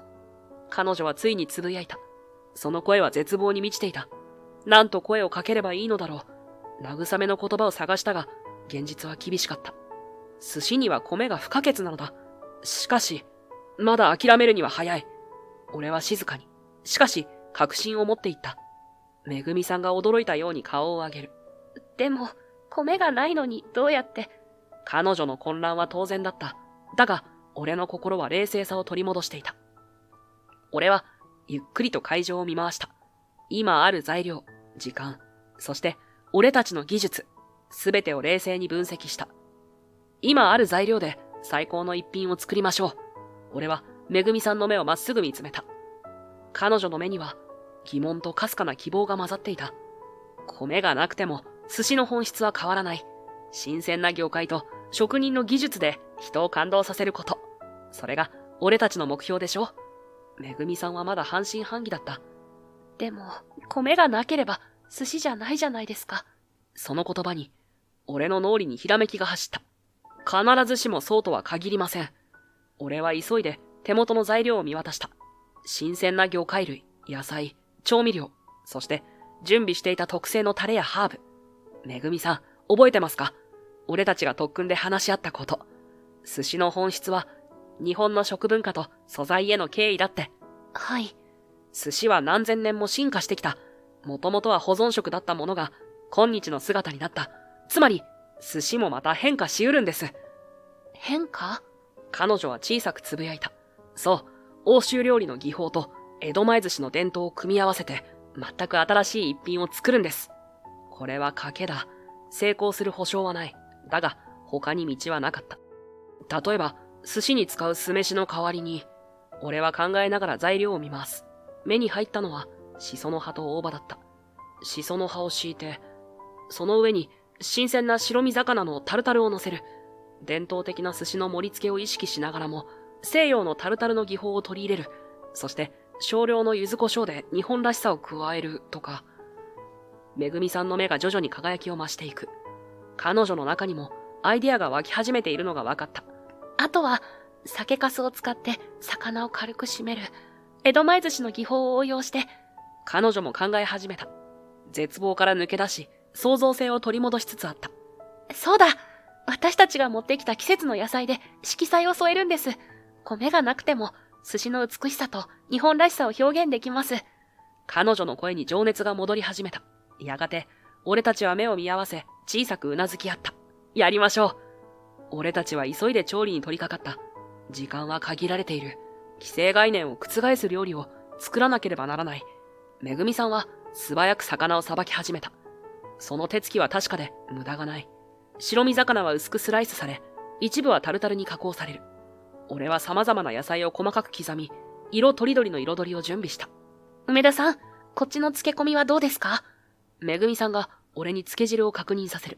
彼女はついにつぶやいた。その声は絶望に満ちていた。なんと声をかければいいのだろう。慰めの言葉を探したが、現実は厳しかった。寿司には米が不可欠なのだ。しかし、まだ諦めるには早い。俺は静かに、しかし確信を持っていった。めぐみさんが驚いたように顔を上げる。でも、米がないのにどうやって。彼女の混乱は当然だった。だが、俺の心は冷静さを取り戻していた。俺は、ゆっくりと会場を見回した。今ある材料、時間、そして、俺たちの技術、すべてを冷静に分析した。今ある材料で最高の一品を作りましょう。俺は、めぐみさんの目をまっすぐ見つめた。彼女の目には、疑問とかすかな希望が混ざっていた。米がなくても、寿司の本質は変わらない。新鮮な業界と職人の技術で人を感動させること。それが俺たちの目標でしょ。めぐみさんはまだ半信半疑だった。でも、米がなければ寿司じゃないじゃないですか。その言葉に、俺の脳裏にひらめきが走った。必ずしもそうとは限りません。俺は急いで手元の材料を見渡した。新鮮な魚介類、野菜、調味料、そして準備していた特製のタレやハーブ。めぐみさん、覚えてますか？俺たちが特訓で話し合ったこと。寿司の本質は、日本の食文化と素材への敬意だって。はい。寿司は何千年も進化してきた。もともとは保存食だったものが、今日の姿になった。つまり、寿司もまた変化しうるんです。変化？彼女は小さくつぶやいた。そう、欧州料理の技法と江戸前寿司の伝統を組み合わせて、全く新しい一品を作るんです。これは賭けだ。成功する保証はない。だが、他に道はなかった。例えば、寿司に使う酢飯の代わりに、俺は考えながら材料を見ます。目に入ったのは、シソの葉と大葉だった。シソの葉を敷いて、その上に新鮮な白身魚のタルタルを乗せる。伝統的な寿司の盛り付けを意識しながらも、西洋のタルタルの技法を取り入れる。そして、少量の柚子胡椒で日本らしさを加えるとか。めぐみさんの目が徐々に輝きを増していく。彼女の中にもアイデアが湧き始めているのが分かった。あとは、酒粕を使って魚を軽く締める。江戸前寿司の技法を応用して。彼女も考え始めた。絶望から抜け出し、創造性を取り戻しつつあった。そうだ！私たちが持ってきた季節の野菜で色彩を添えるんです。米がなくても、寿司の美しさと日本らしさを表現できます。彼女の声に情熱が戻り始めた。やがて、俺たちは目を見合わせ、小さくうなずき合った。やりましょう。俺たちは急いで調理に取り掛かった。時間は限られている。既成概念を覆す料理を作らなければならない。めぐみさんは素早く魚をさばき始めた。その手つきは確かで無駄がない。白身魚は薄くスライスされ、一部はタルタルに加工される。俺は様々な野菜を細かく刻み、色とりどりの彩りを準備した。梅田さん、こっちの漬け込みはどうですか？めぐみさんが俺に漬け汁を確認させる。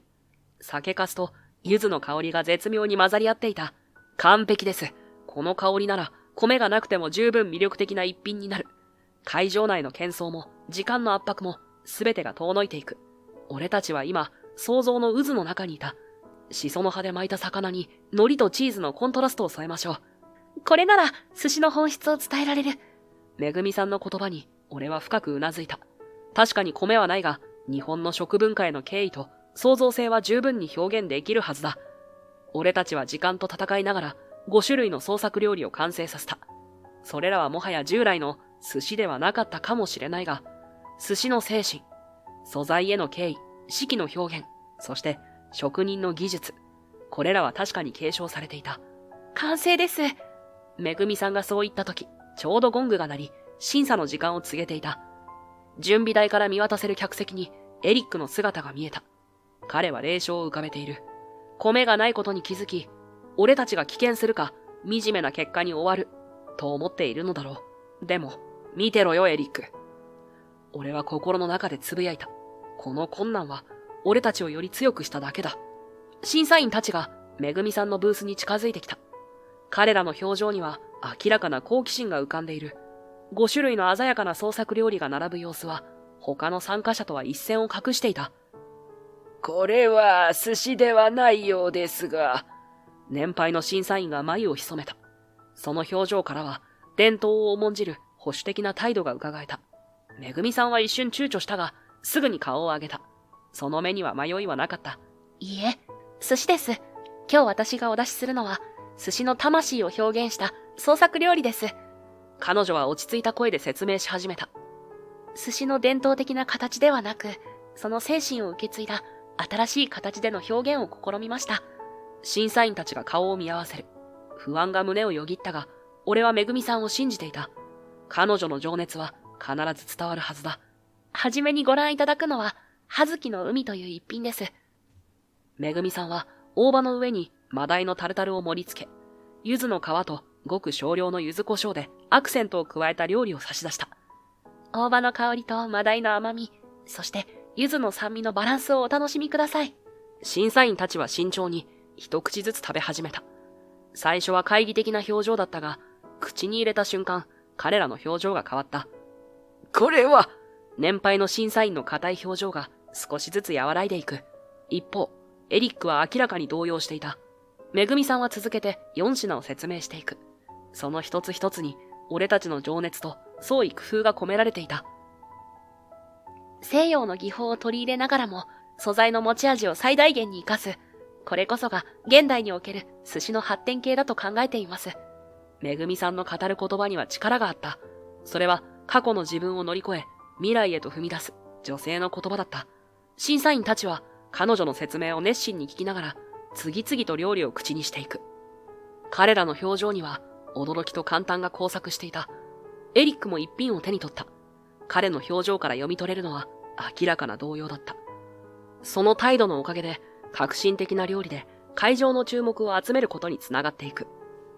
酒粕と柚子の香りが絶妙に混ざり合っていた。完璧です。この香りなら米がなくても十分魅力的な一品になる。会場内の喧騒も時間の圧迫も全てが遠のいていく。俺たちは今、想像の渦の中にいた。シソの葉で巻いた魚に海苔とチーズのコントラストを添えましょう。これなら寿司の本質を伝えられる。めぐみさんの言葉に俺は深くうなずいた。確かに米はないが、日本の食文化への敬意と創造性は十分に表現できるはずだ。俺たちは時間と戦いながら5種類の創作料理を完成させた。それらはもはや従来の寿司ではなかったかもしれないが、寿司の精神、素材への敬意、四季の表現、そして職人の技術、これらは確かに継承されていた。完成です。めぐみさんがそう言ったとき、ちょうどゴングが鳴り、審査の時間を告げていた。準備台から見渡せる客席にエリックの姿が見えた。彼は冷笑を浮かべている。米がないことに気づき、俺たちが棄権するか、惨めな結果に終わる、と思っているのだろう。でも、見てろよエリック。俺は心の中でつぶやいた。この困難は、俺たちをより強くしただけだ。審査員たちが、めぐみさんのブースに近づいてきた。彼らの表情には、明らかな好奇心が浮かんでいる。5種類の鮮やかな創作料理が並ぶ様子は、他の参加者とは一線を画していた。これは寿司ではないようですが。年配の審査員が眉を潜めた。その表情からは、伝統を重んじる保守的な態度が伺えた。めぐみさんは一瞬躊躇したが、すぐに顔を上げた。その目には迷いはなかった。いいえ、寿司です。今日私がお出しするのは、寿司の魂を表現した創作料理です。彼女は落ち着いた声で説明し始めた。寿司の伝統的な形ではなく、その精神を受け継いだ新しい形での表現を試みました。審査員たちが顔を見合わせる。不安が胸をよぎったが、俺はめぐみさんを信じていた。彼女の情熱は必ず伝わるはずだ。はじめにご覧いただくのは、葉月の海という一品です。めぐみさんは大葉の上にマダイのタルタルを盛り付け、柚子の皮とごく少量の柚子胡椒でアクセントを加えた料理を差し出した。大葉の香りとマダイの甘み、そして柚子の酸味のバランスをお楽しみください。審査員たちは慎重に一口ずつ食べ始めた。最初は懐疑的な表情だったが、口に入れた瞬間、彼らの表情が変わった。これは、年配の審査員の硬い表情が少しずつ和らいでいく。一方、エリックは明らかに動揺していた。めぐみさんは続けて4品を説明していく。その一つ一つに、俺たちの情熱と創意工夫が込められていた。西洋の技法を取り入れながらも、素材の持ち味を最大限に活かす。これこそが現代における寿司の発展系だと考えています。めぐみさんの語る言葉には力があった。それは過去の自分を乗り越え、未来へと踏み出す女性の言葉だった。審査員たちは彼女の説明を熱心に聞きながら、次々と料理を口にしていく。彼らの表情には驚きと感嘆が交錯していた。エリックも一品を手に取った。彼の表情から読み取れるのは明らかな動揺だった。その態度のおかげで、革新的な料理で会場の注目を集めることにつながっていく。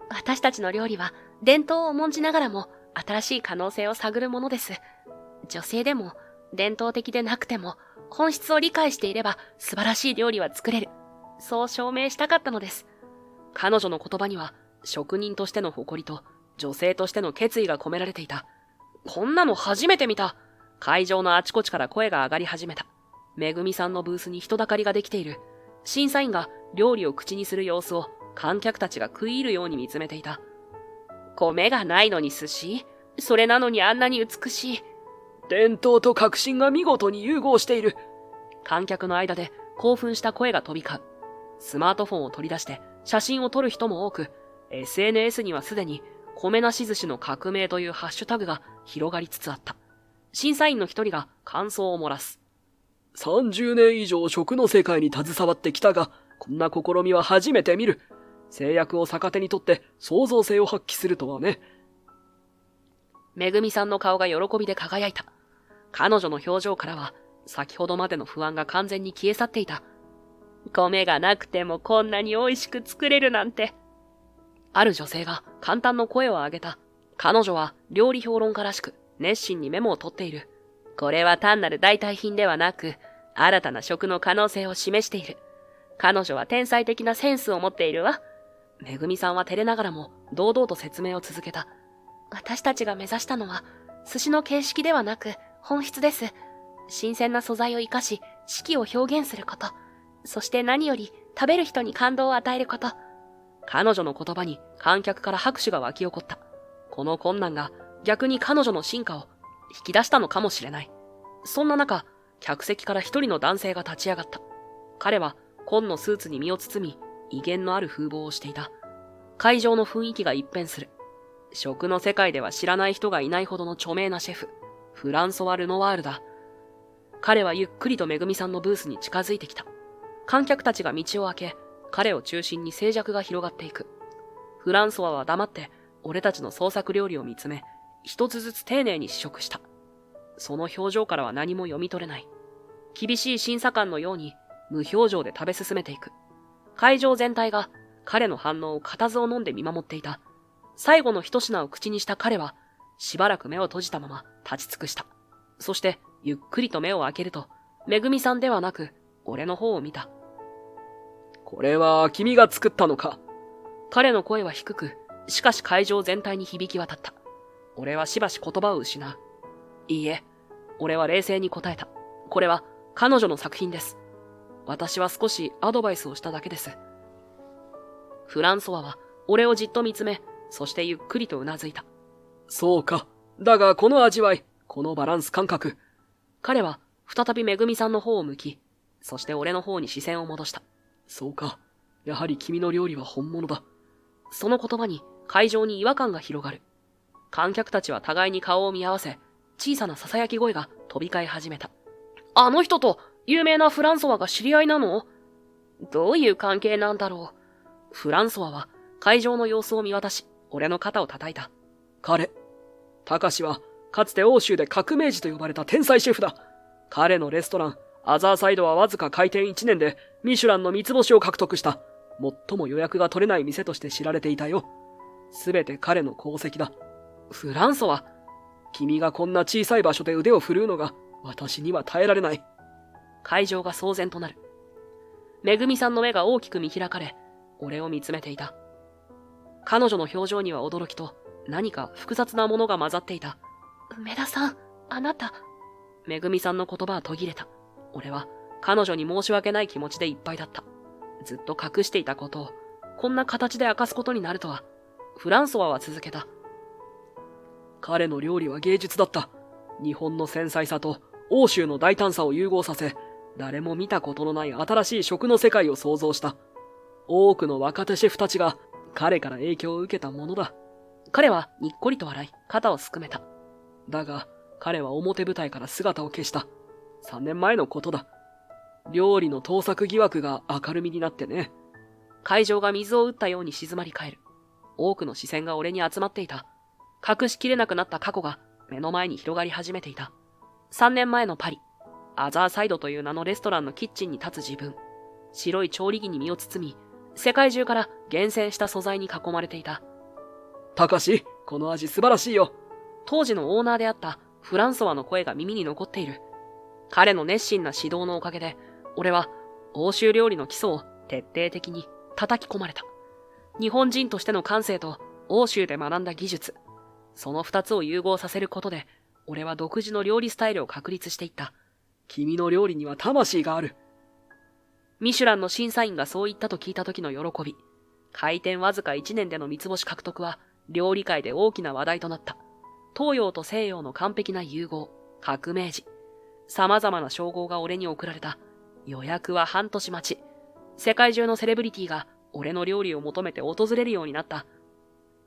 私たちの料理は伝統を重んじながらも新しい可能性を探るものです。女性でも伝統的でなくても本質を理解していれば素晴らしい料理は作れる。そう証明したかったのです。彼女の言葉には職人としての誇りと女性としての決意が込められていた。こんなの初めて見た。会場のあちこちから声が上がり始めた。めぐみさんのブースに人だかりができている。審査員が料理を口にする様子を観客たちが食い入るように見つめていた。米がないのに寿司？それなのにあんなに美しい。伝統と革新が見事に融合している。観客の間で興奮した声が飛び交う。スマートフォンを取り出して写真を撮る人も多く、SNS にはすでに米なし寿司の革命というハッシュタグが広がりつつあった。審査員の一人が感想を漏らす。30年以上食の世界に携わってきたが、こんな試みは初めて見る。制約を逆手にとって創造性を発揮するとはね。めぐみさんの顔が喜びで輝いた。彼女の表情からは、先ほどまでの不安が完全に消え去っていた。米がなくてもこんなに美味しく作れるなんて。ある女性が簡単の声を上げた。彼女は料理評論家らしく熱心にメモを取っている。これは単なる代替品ではなく、新たな食の可能性を示している。彼女は天才的なセンスを持っているわ。めぐみさんは照れながらも堂々と説明を続けた。私たちが目指したのは、寿司の形式ではなく本質です。新鮮な素材を生かし、四季を表現すること。そして何より食べる人に感動を与えること。彼女の言葉に観客から拍手が湧き起こった。この困難が逆に彼女の進化を引き出したのかもしれない。そんな中、客席から一人の男性が立ち上がった。彼は紺のスーツに身を包み、威厳のある風貌をしていた。会場の雰囲気が一変する。食の世界では知らない人がいないほどの著名なシェフ、フランソワ・ルノワールだ。彼はゆっくりとめぐみさんのブースに近づいてきた。観客たちが道を開け、彼を中心に静寂が広がっていく。フランソワは黙って俺たちの創作料理を見つめ、一つずつ丁寧に試食した。その表情からは何も読み取れない。厳しい審査官のように無表情で食べ進めていく。会場全体が彼の反応を固唾を飲んで見守っていた。最後の一品を口にした彼は、しばらく目を閉じたまま立ち尽くした。そして、ゆっくりと目を開けると、めぐみさんではなく、俺の方を見た。これは君が作ったのか？彼の声は低く、しかし会場全体に響き渡った。俺はしばし言葉を失う。いいえ、俺は冷静に答えた。これは彼女の作品です。私は少しアドバイスをしただけです。フランソワは俺をじっと見つめ、そしてゆっくりとうなずいた。そうか。だがこの味わい、このバランス感覚。彼は再びめぐみさんの方を向き、そして俺の方に視線を戻した。そうか。やはり君の料理は本物だ。その言葉に会場に違和感が広がる。観客たちは互いに顔を見合わせ、小さな囁き声が飛び交い始めた。あの人と有名なフランソワが知り合いなの？どういう関係なんだろう。フランソワは会場の様子を見渡し、俺の肩を叩いた。彼、タカシはかつて欧州で革命児と呼ばれた天才シェフだ。彼のレストラン、アザーサイドはわずか開店1年でミシュランの三つ星を獲得した。最も予約が取れない店として知られていたよ。すべて彼の功績だ。フランソワ、君がこんな小さい場所で腕を振るうのが私には耐えられない。会場が騒然となる。めぐみさんの目が大きく見開かれ、俺を見つめていた。彼女の表情には驚きと何か複雑なものが混ざっていた。梅田さん、あなた。めぐみさんの言葉は途切れた。俺は彼女に申し訳ない気持ちでいっぱいだった。ずっと隠していたことをこんな形で明かすことになるとは。フランソワは続けた。彼の料理は芸術だった。日本の繊細さと欧州の大胆さを融合させ、誰も見たことのない新しい食の世界を創造した。多くの若手シェフたちが彼から影響を受けたものだ。彼はにっこりと笑い、肩をすくめた。だが、彼は表舞台から姿を消した。3年前のことだ。料理の盗作疑惑が明るみになってね。会場が水を打ったように静まり返る。多くの視線が俺に集まっていた。隠しきれなくなった過去が目の前に広がり始めていた。3年前のパリ、アザーサイドという名のレストランのキッチンに立つ自分。白い調理着に身を包み、世界中から厳選した素材に囲まれていた。たかし、この味素晴らしいよ。当時のオーナーであったフランソワの声が耳に残っている。彼の熱心な指導のおかげで、俺は欧州料理の基礎を徹底的に叩き込まれた。日本人としての感性と欧州で学んだ技術。その二つを融合させることで、俺は独自の料理スタイルを確立していった。君の料理には魂がある。ミシュランの審査員がそう言ったと聞いた時の喜び。開店わずか1年での三つ星獲得は、料理界で大きな話題となった。東洋と西洋の完璧な融合、革命児。様々な称号が俺に贈られた。予約は半年待ち。世界中のセレブリティが俺の料理を求めて訪れるようになった。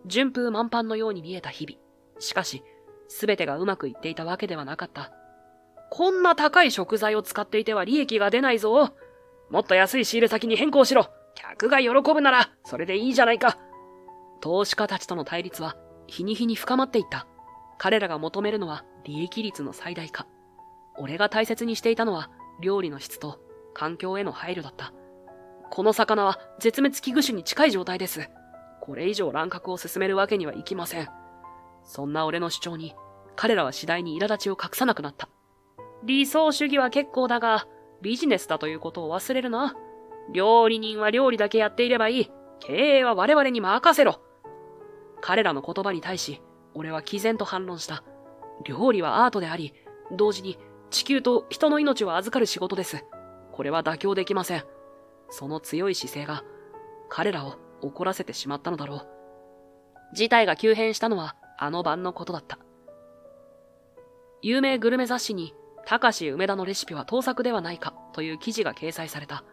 順風満帆のように見えた日々。しかし、すべてがうまくいっていたわけではなかった。こんな高い食材を使っていては利益が出ないぞ。もっと安い仕入れ先に変更しろ。客が喜ぶなら、それでいいじゃないか。投資家たちとの対立は日に日に深まっていった。彼らが求めるのは利益率の最大化。俺が大切にしていたのは料理の質と環境への配慮だった。この魚は絶滅危惧種に近い状態です。これ以上乱獲を進めるわけにはいきません。そんな俺の主張に彼らは次第に苛立ちを隠さなくなった。理想主義は結構だが、ビジネスだということを忘れるな。料理人は料理だけやっていればいい。経営は我々に任せろ。彼らの言葉に対し、俺は毅然と反論した。料理はアートであり、同時に地球と人の命を預かる仕事です。これは妥協できません。その強い姿勢が、彼らを怒らせてしまったのだろう。事態が急変したのは、あの晩のことだった。有名グルメ雑誌に、高志梅田のレシピは盗作ではないかという記事が掲載された。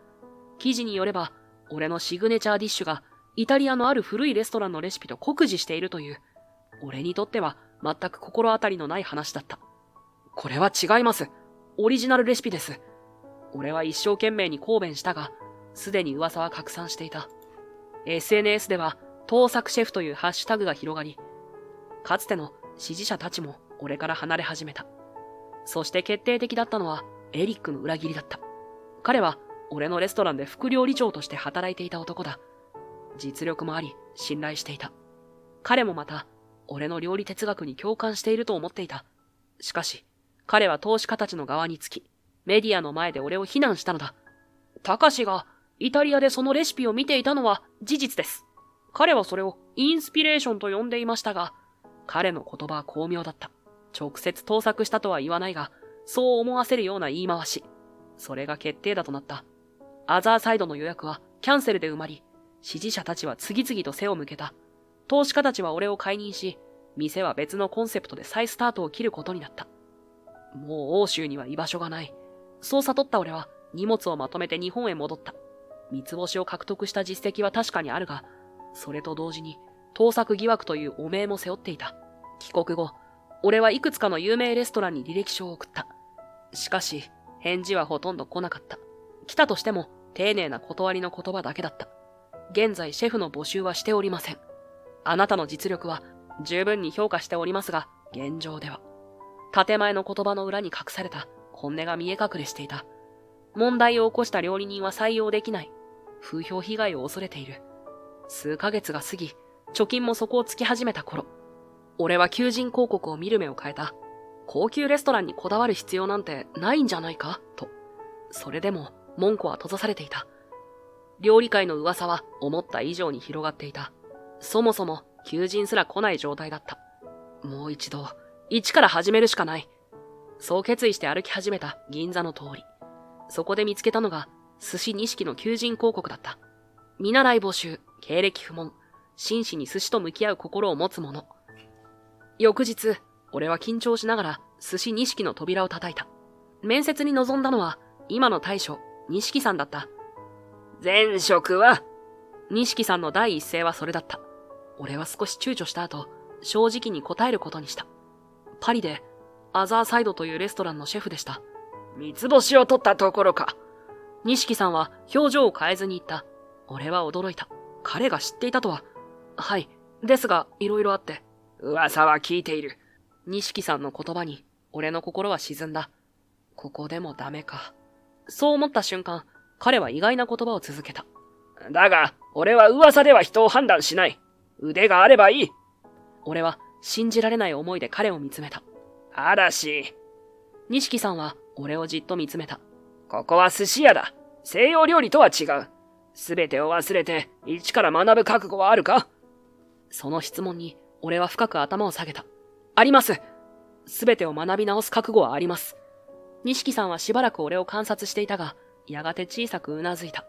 記事によれば、俺のシグネチャーディッシュがイタリアのある古いレストランのレシピと酷似しているという。俺にとっては全く心当たりのない話だった。これは違います。オリジナルレシピです。俺は一生懸命に抗弁したが、すでに噂は拡散していた。SNS では盗作シェフというハッシュタグが広がり、かつての支持者たちも俺から離れ始めた。そして決定的だったのはエリックの裏切りだった。彼は俺のレストランで副料理長として働いていた男だ。実力もあり、信頼していた。彼もまた、俺の料理哲学に共感していると思っていた。しかし、彼は投資家たちの側につき、メディアの前で俺を非難したのだ。タカシがイタリアでそのレシピを見ていたのは事実です。彼はそれをインスピレーションと呼んでいましたが、彼の言葉は巧妙だった。直接盗作したとは言わないが、そう思わせるような言い回し。それが決定打となった。アザーサイドの予約はキャンセルで埋まり、支持者たちは次々と背を向けた。投資家たちは俺を解任し、店は別のコンセプトで再スタートを切ることになった。もう欧州には居場所がない。そう悟った俺は荷物をまとめて日本へ戻った。三つ星を獲得した実績は確かにあるが、それと同時に盗作疑惑という汚名も背負っていた。帰国後、俺はいくつかの有名レストランに履歴書を送った。しかし、返事はほとんど来なかった。来たとしても、丁寧な断りの言葉だけだった。現在シェフの募集はしておりません。あなたの実力は十分に評価しておりますが、現状では。建前の言葉の裏に隠された本音が見え隠れしていた。問題を起こした料理人は採用できない。風評被害を恐れている。数ヶ月が過ぎ、貯金も底をつき始めた頃、俺は求人広告を見る目を変えた。高級レストランにこだわる必要なんてないんじゃないかと。それでも門戸は閉ざされていた。料理界の噂は思った以上に広がっていた。そもそも求人すら来ない状態だった。もう一度、一から始めるしかない。そう決意して歩き始めた銀座の通り。そこで見つけたのが寿司錦の求人広告だった。見習い募集、経歴不問、真摯に寿司と向き合う心を持つ者。翌日、俺は緊張しながら寿司錦の扉を叩いた。面接に臨んだのは今の大将、錦さんだった。前職は？錦さんの第一声はそれだった。俺は少し躊躇した後、正直に答えることにした。パリで、アザーサイドというレストランのシェフでした。三つ星を取ったところか。錦さんは表情を変えずに言った。俺は驚いた。彼が知っていたとは。はい。ですが、いろいろあって。噂は聞いている。錦さんの言葉に、俺の心は沈んだ。ここでもダメか。そう思った瞬間、彼は意外な言葉を続けた。だが、俺は噂では人を判断しない。腕があればいい。俺は信じられない思いで彼を見つめた。嵐。錦さんは俺をじっと見つめた。ここは寿司屋だ。西洋料理とは違う。すべてを忘れて一から学ぶ覚悟はあるか？その質問に俺は深く頭を下げた。あります。すべてを学び直す覚悟はあります。錦さんはしばらく俺を観察していたが、やがて小さくうなずいた。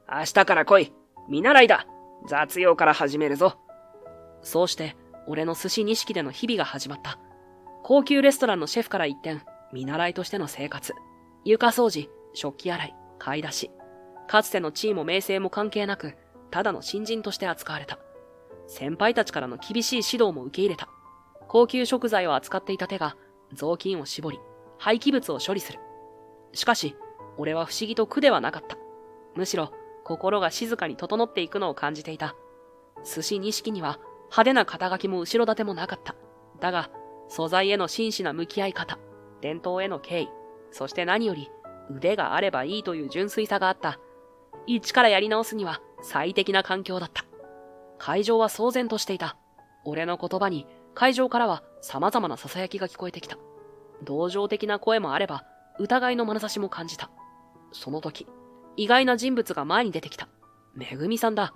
明日から来い。見習いだ。雑用から始めるぞ。そうして、俺の寿司錦での日々が始まった。高級レストランのシェフから一転、見習いとしての生活。床掃除、食器洗い、買い出し。かつての地位も名声も関係なく、ただの新人として扱われた。先輩たちからの厳しい指導も受け入れた。高級食材を扱っていた手が、雑巾を絞り、廃棄物を処理する。しかし、俺は不思議と苦ではなかった。むしろ、心が静かに整っていくのを感じていた。寿司錦には、派手な肩書きも後ろ盾もなかった。だが、素材への真摯な向き合い方、伝統への敬意、そして何より、腕があればいいという純粋さがあった。一からやり直すには最適な環境だった。会場は騒然としていた。俺の言葉に会場からは様々な囁きが聞こえてきた。同情的な声もあれば、疑いの眼差しも感じた。その時、意外な人物が前に出てきた。めぐみさんだ。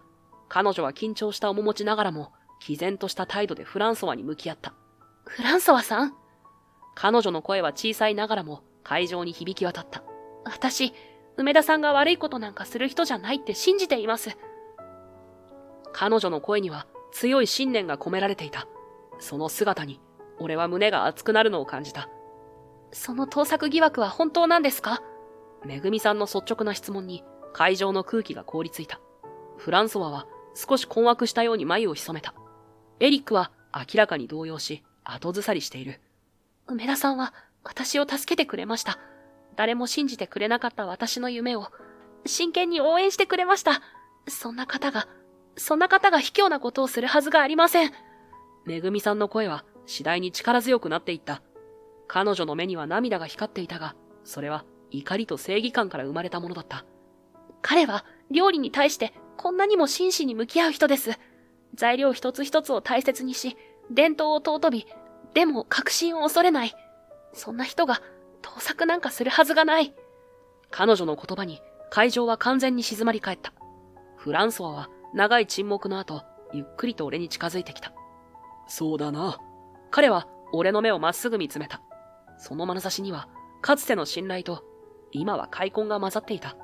彼女は緊張した面持ちながらも、毅然とした態度でフランソワに向き合った。フランソワさん？彼女の声は小さいながらも会場に響き渡った。私、梅田さんが悪いことなんかする人じゃないって信じています。彼女の声には強い信念が込められていた。その姿に俺は胸が熱くなるのを感じた。その盗作疑惑は本当なんですか？めぐみさんの率直な質問に会場の空気が凍りついた。フランソワは少し困惑したように眉を潜めた。エリックは明らかに動揺し後ずさりしている。梅田さんは私を助けてくれました。誰も信じてくれなかった私の夢を真剣に応援してくれました。そんな方が卑怯なことをするはずがありません。めぐみさんの声は次第に力強くなっていった。彼女の目には涙が光っていたが、それは怒りと正義感から生まれたものだった。彼は料理に対してこんなにも真摯に向き合う人です。材料一つ一つを大切にし、伝統を尊び、でも革新を恐れない。そんな人が盗作なんかするはずがない。彼女の言葉に会場は完全に静まり返った。フランソワは長い沈黙の後、ゆっくりと俺に近づいてきた。そうだな。彼は俺の目をまっすぐ見つめた。その眼差しには、かつての信頼と、今は開墾が混ざっていた。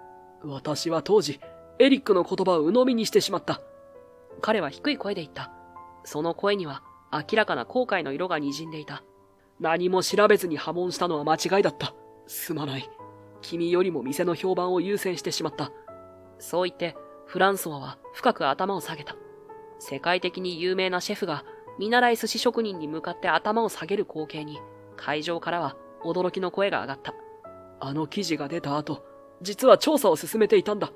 私は当時、エリックの言葉を鵜呑みにしてしまった。彼は低い声で言った。その声には明らかな後悔の色が滲んでいた。何も調べずに破門したのは間違いだった。すまない。君よりも店の評判を優先してしまった。そう言って、フランソワは深く頭を下げた。世界的に有名なシェフが見習い寿司職人に向かって頭を下げる光景に、会場からは驚きの声が上がった。あの記事が出た後、実は調査を進めていたんだ。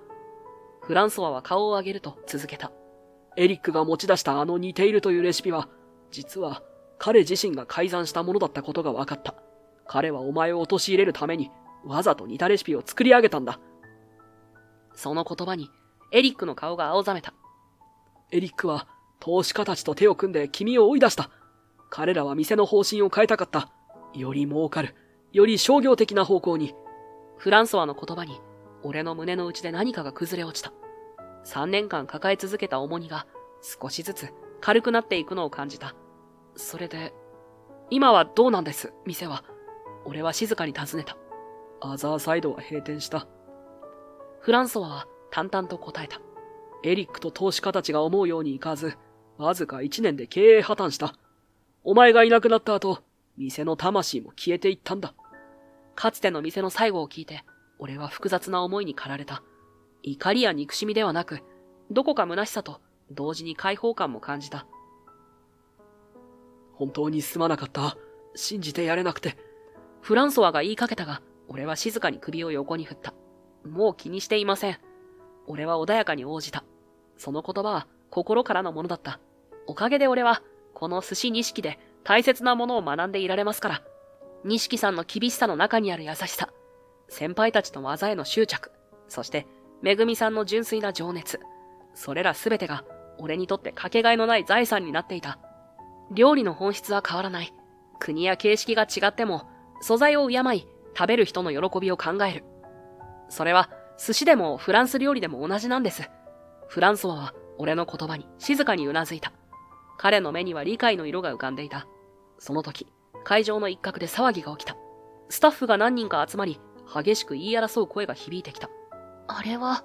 フランソワは顔を上げると続けた。エリックが持ち出したあの似ているというレシピは、実は彼自身が改ざんしたものだったことが分かった。彼はお前を陥れるために、わざと似たレシピを作り上げたんだ。その言葉に、エリックの顔が青ざめた。エリックは、投資家たちと手を組んで君を追い出した。彼らは店の方針を変えたかった。より儲かる、より商業的な方向に。フランソワの言葉に、俺の胸の内で何かが崩れ落ちた。3年間抱え続けた重荷が少しずつ軽くなっていくのを感じた。それで、今はどうなんです、店は。俺は静かに尋ねた。アザーサイドは閉店した。フランソワは淡々と答えた。エリックと投資家たちが思うようにいかず、わずか1年で経営破綻した。お前がいなくなった後、店の魂も消えていったんだ。かつての店の最後を聞いて、俺は複雑な思いに駆られた。怒りや憎しみではなく、どこか虚しさと同時に解放感も感じた。本当にすまなかった。信じてやれなくて。フランソワが言いかけたが、俺は静かに首を横に振った。もう気にしていません。俺は穏やかに応じた。その言葉は心からのものだった。おかげで俺は、この寿司錦で大切なものを学んでいられますから。錦さんの厳しさの中にある優しさ、先輩たちの技への執着、そして、めぐみさんの純粋な情熱。それらすべてが、俺にとってかけがえのない財産になっていた。料理の本質は変わらない。国や形式が違っても、素材を敬い、食べる人の喜びを考える。それは、寿司でもフランス料理でも同じなんです。フランソワは、俺の言葉に静かにうなずいた。彼の目には理解の色が浮かんでいた。その時、会場の一角で騒ぎが起きた。スタッフが何人か集まり、激しく言い争う声が響いてきた。あれは、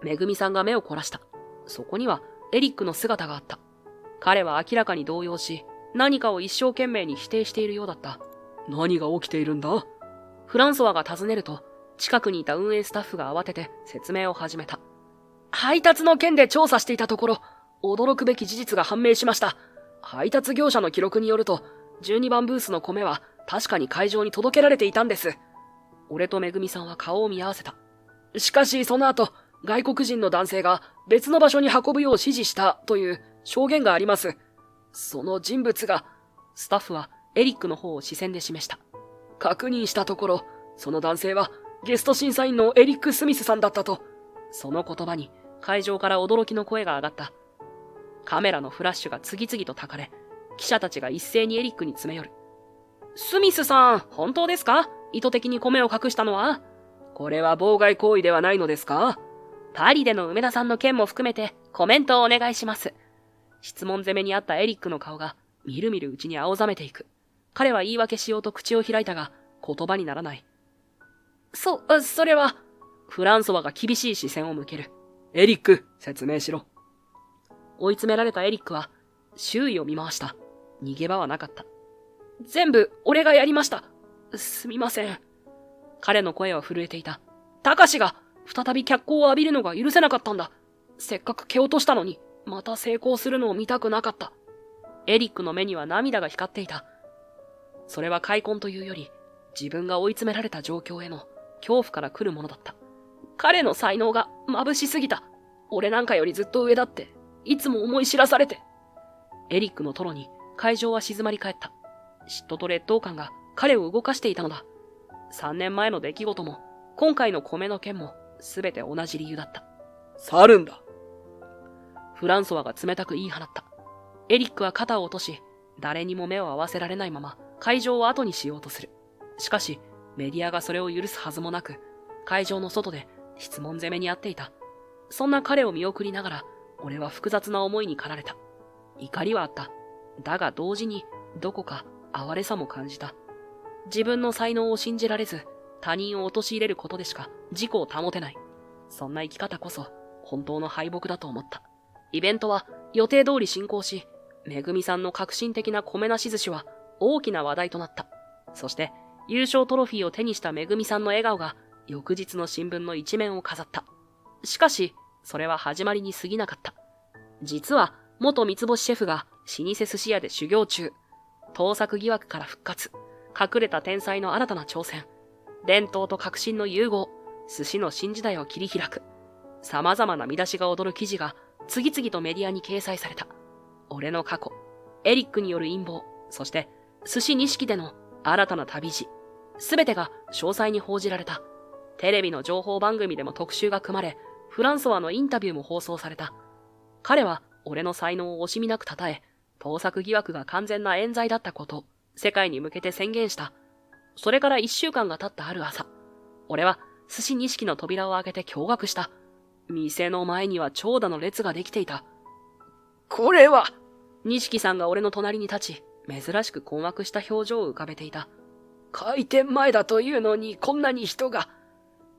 めぐみさんが目を凝らした。そこにはエリックの姿があった。彼は明らかに動揺し、何かを一生懸命に否定しているようだった。何が起きているんだ？フランソワが尋ねると、近くにいた運営スタッフが慌てて説明を始めた。配達の件で調査していたところ、驚くべき事実が判明しました。配達業者の記録によると、12番ブースの米は確かに会場に届けられていたんです。俺とめぐみさんは顔を見合わせた。しかしその後、外国人の男性が別の場所に運ぶよう指示したという証言があります。その人物が、スタッフはエリックの方を視線で示した。確認したところ、その男性はゲスト審査員のエリック・スミスさんだったと。その言葉に会場から驚きの声が上がった。カメラのフラッシュが次々と焚かれ、記者たちが一斉にエリックに詰め寄る。スミスさん、本当ですか？意図的に米を隠したのは？これは妨害行為ではないのですか？パリでの梅田さんの件も含めてコメントをお願いします。質問攻めにあったエリックの顔がみるみるうちに青ざめていく。彼は言い訳しようと口を開いたが言葉にならない。それは、フランソワが厳しい視線を向ける。エリック、説明しろ。追い詰められたエリックは周囲を見回した。逃げ場はなかった。全部俺がやりました。すみません。彼の声は震えていた。タカシが再び脚光を浴びるのが許せなかったんだ。せっかく蹴落としたのに、また成功するのを見たくなかった。エリックの目には涙が光っていた。それは悔恨というより、自分が追い詰められた状況への恐怖から来るものだった。彼の才能が眩しすぎた。俺なんかよりずっと上だって、いつも思い知らされて。エリックのトロに会場は静まり返った。嫉妬と劣等感が彼を動かしていたのだ。3年前の出来事も、今回の米の件も、すべて同じ理由だった。去るんだ。フランソワが冷たく言い放った。エリックは肩を落とし、誰にも目を合わせられないまま、会場を後にしようとする。しかし、メディアがそれを許すはずもなく、会場の外で質問攻めにあっていた。そんな彼を見送りながら、俺は複雑な思いに駆られた。怒りはあった。だが同時に、どこか哀れさも感じた。自分の才能を信じられず、他人を陥れることでしか自己を保てない。そんな生き方こそ本当の敗北だと思った。イベントは予定通り進行し、めぐみさんの革新的な米なし寿司は大きな話題となった。そして優勝トロフィーを手にしためぐみさんの笑顔が翌日の新聞の一面を飾った。しかし、それは始まりに過ぎなかった。実は、元三つ星シェフが老舗寿司屋で修行中。盗作疑惑から復活。隠れた天才の新たな挑戦。伝統と革新の融合。寿司の新時代を切り開く。様々な見出しが躍る記事が次々とメディアに掲載された。俺の過去、エリックによる陰謀、そして寿司錦での新たな旅路。すべてが詳細に報じられた。テレビの情報番組でも特集が組まれ、フランソワのインタビューも放送された。彼は俺の才能を惜しみなく称え、盗作疑惑が完全な冤罪だったことを世界に向けて宣言した。それから1週間が経ったある朝、俺は寿司錦の扉を開けて驚愕した。店の前には長蛇の列ができていた。これは錦さんが俺の隣に立ち、珍しく困惑した表情を浮かべていた。開店前だというのにこんなに人が。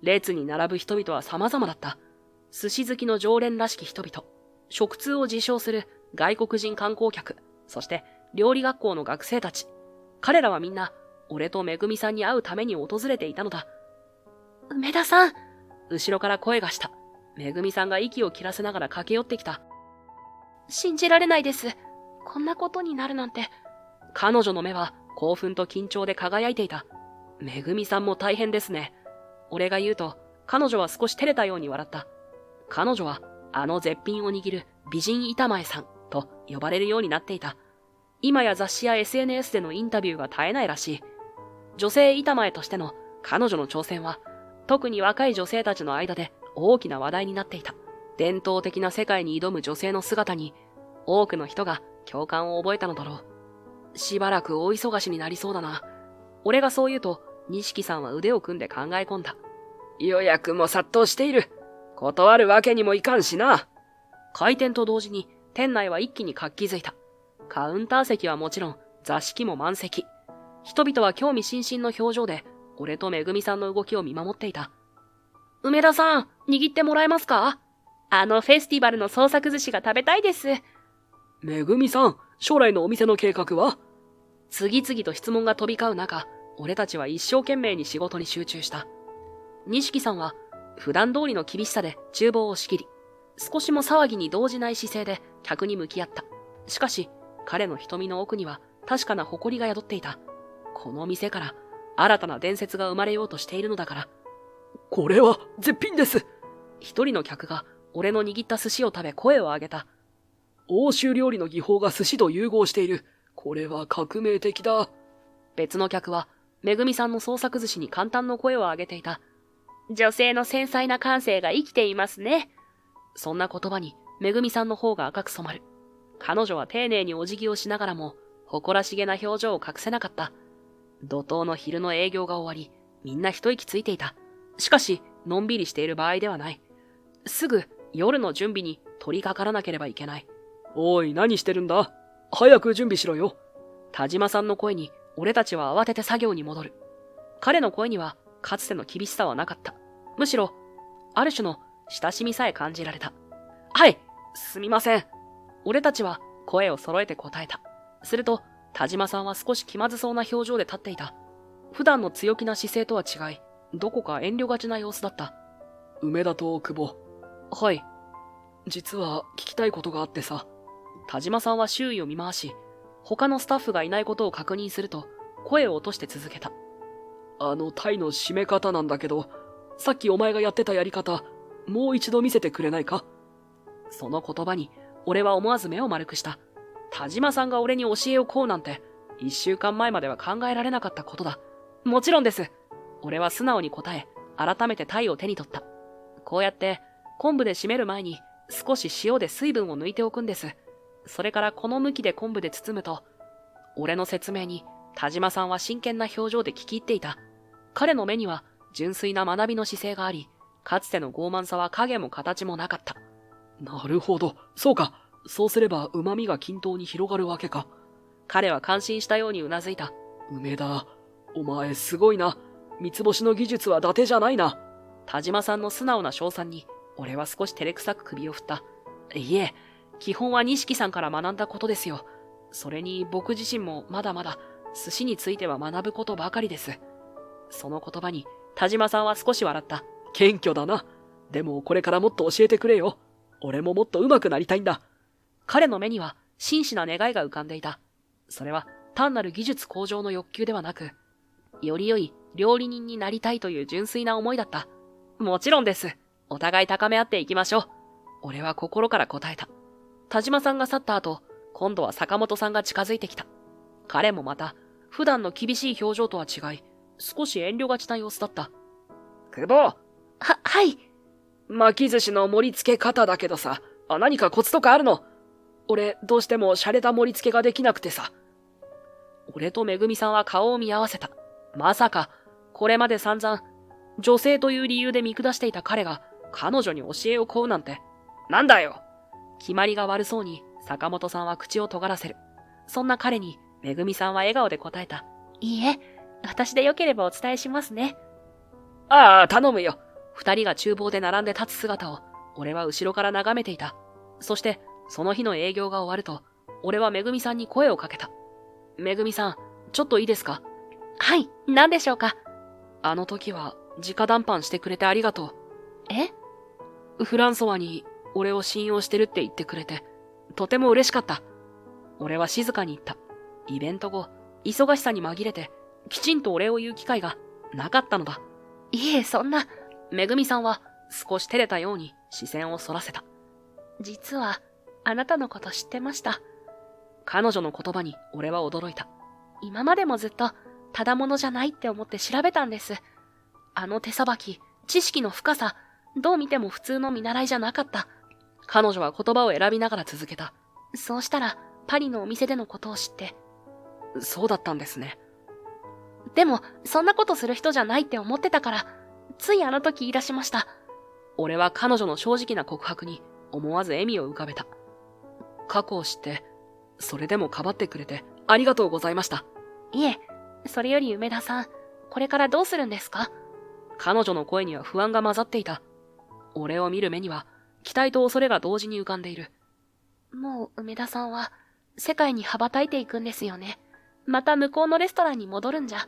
列に並ぶ人々は様々だった。寿司好きの常連らしき人々、食通を自称する外国人観光客、そして料理学校の学生たち。彼らはみんな、俺とめぐみさんに会うために訪れていたのだ。梅田さん。後ろから声がした。めぐみさんが息を切らせながら駆け寄ってきた。信じられないです。こんなことになるなんて。彼女の目は興奮と緊張で輝いていた。めぐみさんも大変ですね。俺が言うと、彼女は少し照れたように笑った。彼女は、あの絶品を握る美人板前さんと呼ばれるようになっていた。今や雑誌や SNS でのインタビューが絶えないらしい。女性板前としての彼女の挑戦は、特に若い女性たちの間で大きな話題になっていた。伝統的な世界に挑む女性の姿に、多くの人が共感を覚えたのだろう。しばらく大忙しになりそうだな。俺がそう言うと、錦さんは腕を組んで考え込んだ。予約も殺到している。断るわけにもいかんしな。開店と同時に店内は一気に活気づいた。カウンター席はもちろん座敷も満席。人々は興味津々の表情で俺とめぐみさんの動きを見守っていた。梅田さん、握ってもらえますか？あのフェスティバルの創作寿司が食べたいです。めぐみさん、将来のお店の計画は？次々と質問が飛び交う中、俺たちは一生懸命に仕事に集中した。錦さんは普段通りの厳しさで厨房を仕切り、少しも騒ぎに動じない姿勢で客に向き合った。しかし、彼の瞳の奥には確かな誇りが宿っていた。この店から新たな伝説が生まれようとしているのだから。これは絶品です。一人の客が俺の握った寿司を食べ声を上げた。欧州料理の技法が寿司と融合している。これは革命的だ。別の客は、めぐみさんの創作寿司に感嘆の声を上げていた。女性の繊細な感性が生きていますね。そんな言葉に、めぐみさんの方が赤く染まる。彼女は丁寧にお辞儀をしながらも、誇らしげな表情を隠せなかった。怒涛の昼の営業が終わり、みんな一息ついていた。しかし、のんびりしている場合ではない。すぐ、夜の準備に取り掛からなければいけない。おい、何してるんだ？早く準備しろよ。田島さんの声に、俺たちは慌てて作業に戻る。彼の声には、かつての厳しさはなかった。むしろ、ある種の親しみさえ感じられた。はい、すみません。俺たちは声を揃えて答えた。すると、田島さんは少し気まずそうな表情で立っていた。普段の強気な姿勢とは違い、どこか遠慮がちな様子だった。梅田と久保。はい。実は聞きたいことがあってさ。田島さんは周囲を見回し、他のスタッフがいないことを確認すると、声を落として続けた。タイの締め方なんだけど、さっきお前がやってたやり方、もう一度見せてくれないか？その言葉に、俺は思わず目を丸くした。田島さんが俺に教えを請うなんて、1週間前までは考えられなかったことだ。もちろんです。俺は素直に答え、改めてタイを手に取った。こうやって、昆布で締める前に、少し塩で水分を抜いておくんです。それからこの向きで昆布で包むと、俺の説明に、田島さんは真剣な表情で聞き入っていた。彼の目には、純粋な学びの姿勢があり、かつての傲慢さは影も形もなかった。なるほど。そうか。そうすれば旨味が均等に広がるわけか。彼は感心したようにうなずいた。梅田、お前すごいな。三つ星の技術は伊達じゃないな。田島さんの素直な称賛に、俺は少し照れくさく首を振った。いえ、基本は錦さんから学んだことですよ。それに僕自身もまだまだ寿司については学ぶことばかりです。その言葉に田島さんは少し笑った。謙虚だな。でもこれからもっと教えてくれよ。俺ももっと上手くなりたいんだ。彼の目には真摯な願いが浮かんでいた。それは単なる技術向上の欲求ではなく、より良い料理人になりたいという純粋な思いだった。もちろんです。お互い高め合っていきましょう。俺は心から答えた。田島さんが去った後、今度は坂本さんが近づいてきた。彼もまた、普段の厳しい表情とは違い、少し遠慮がちな様子だった。久保。はい。巻き寿司の盛り付け方だけどさ、何かコツとかあるの？俺、どうしても洒落た盛り付けができなくてさ。俺とめぐみさんは顔を見合わせた。まさか、これまで散々、女性という理由で見下していた彼が、彼女に教えを請うなんて。なんだよ。決まりが悪そうに、坂本さんは口を尖らせる。そんな彼に、めぐみさんは笑顔で答えた。いいえ、私でよければお伝えしますね。ああ、頼むよ。二人が厨房で並んで立つ姿を、俺は後ろから眺めていた。そして、その日の営業が終わると、俺はめぐみさんに声をかけた。めぐみさん、ちょっといいですか？はい、何でしょうか？あの時は、直談判してくれてありがとう。え？フランソワに、俺を信用してるって言ってくれて、とても嬉しかった。俺は静かに言った。イベント後、忙しさに紛れて、きちんとお礼を言う機会がなかったのだ。いえ、そんな。めぐみさんは少し照れたように視線をそらせた。実は、あなたのこと知ってました。彼女の言葉に俺は驚いた。今までもずっと、ただものじゃないって思って調べたんです。あの手さばき、知識の深さ、どう見ても普通の見習いじゃなかった。彼女は言葉を選びながら続けた。そうしたら、パリのお店でのことを知って。そうだったんですね。でも、そんなことする人じゃないって思ってたから、ついあの時言い出しました。俺は彼女の正直な告白に思わず笑みを浮かべた。過去を知って、それでもかばってくれてありがとうございました。いえ、それより梅田さん、これからどうするんですか？彼女の声には不安が混ざっていた。俺を見る目には、期待と恐れが同時に浮かんでいる。もう梅田さんは、世界に羽ばたいていくんですよね。また向こうのレストランに戻るんじゃ。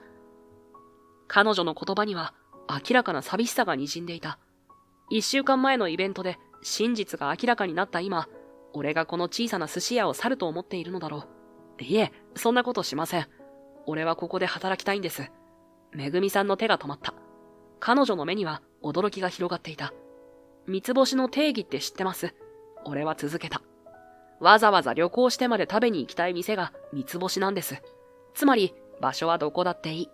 彼女の言葉には、明らかな寂しさが滲んでいた。1週間前のイベントで真実が明らかになった今、俺がこの小さな寿司屋を去ると思っているのだろう。いえ、そんなことしません。俺はここで働きたいんです。めぐみさんの手が止まった。彼女の目には驚きが広がっていた。三つ星の定義って知ってます？俺は続けた。わざわざ旅行してまで食べに行きたい店が三つ星なんです。つまり、場所はどこだっていい。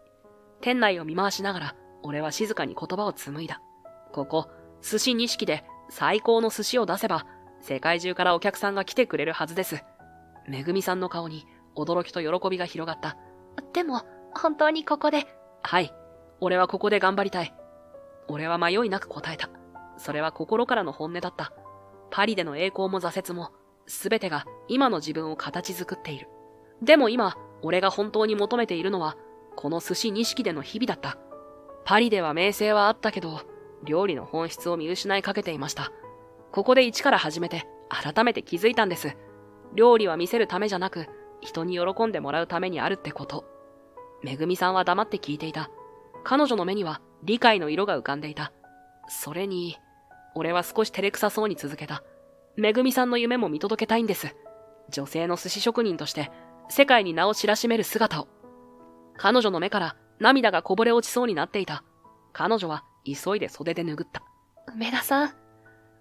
店内を見回しながら、俺は静かに言葉を紡いだ。ここ、寿司錦で最高の寿司を出せば、世界中からお客さんが来てくれるはずです。めぐみさんの顔に驚きと喜びが広がった。でも、本当にここで。はい。俺はここで頑張りたい。俺は迷いなく答えた。それは心からの本音だった。パリでの栄光も挫折も、すべてが今の自分を形作っている。でも今、俺が本当に求めているのは、この寿司錦での日々だった。パリでは名声はあったけど、料理の本質を見失いかけていました。ここで一から始めて、改めて気づいたんです。料理は見せるためじゃなく、人に喜んでもらうためにあるってこと。めぐみさんは黙って聞いていた。彼女の目には理解の色が浮かんでいた。それに、俺は少し照れくさそうに続けた。めぐみさんの夢も見届けたいんです。女性の寿司職人として、世界に名を知らしめる姿を。彼女の目から涙がこぼれ落ちそうになっていた。彼女は急いで袖で拭った。梅田さん。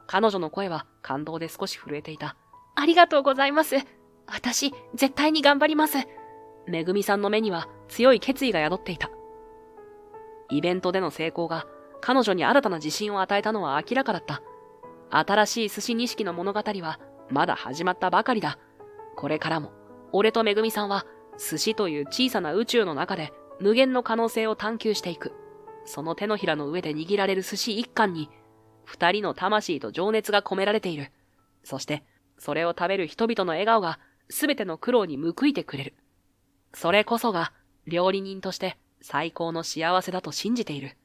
彼女の声は感動で少し震えていた。ありがとうございます。私、絶対に頑張ります。めぐみさんの目には強い決意が宿っていた。イベントでの成功が彼女に新たな自信を与えたのは明らかだった。新しい寿司錦の物語はまだ始まったばかりだ。これからも、俺とめぐみさんは寿司という小さな宇宙の中で無限の可能性を探求していく。その手のひらの上で握られる寿司一貫に、二人の魂と情熱が込められている。そして、それを食べる人々の笑顔がすべての苦労に報いてくれる。それこそが料理人として最高の幸せだと信じている。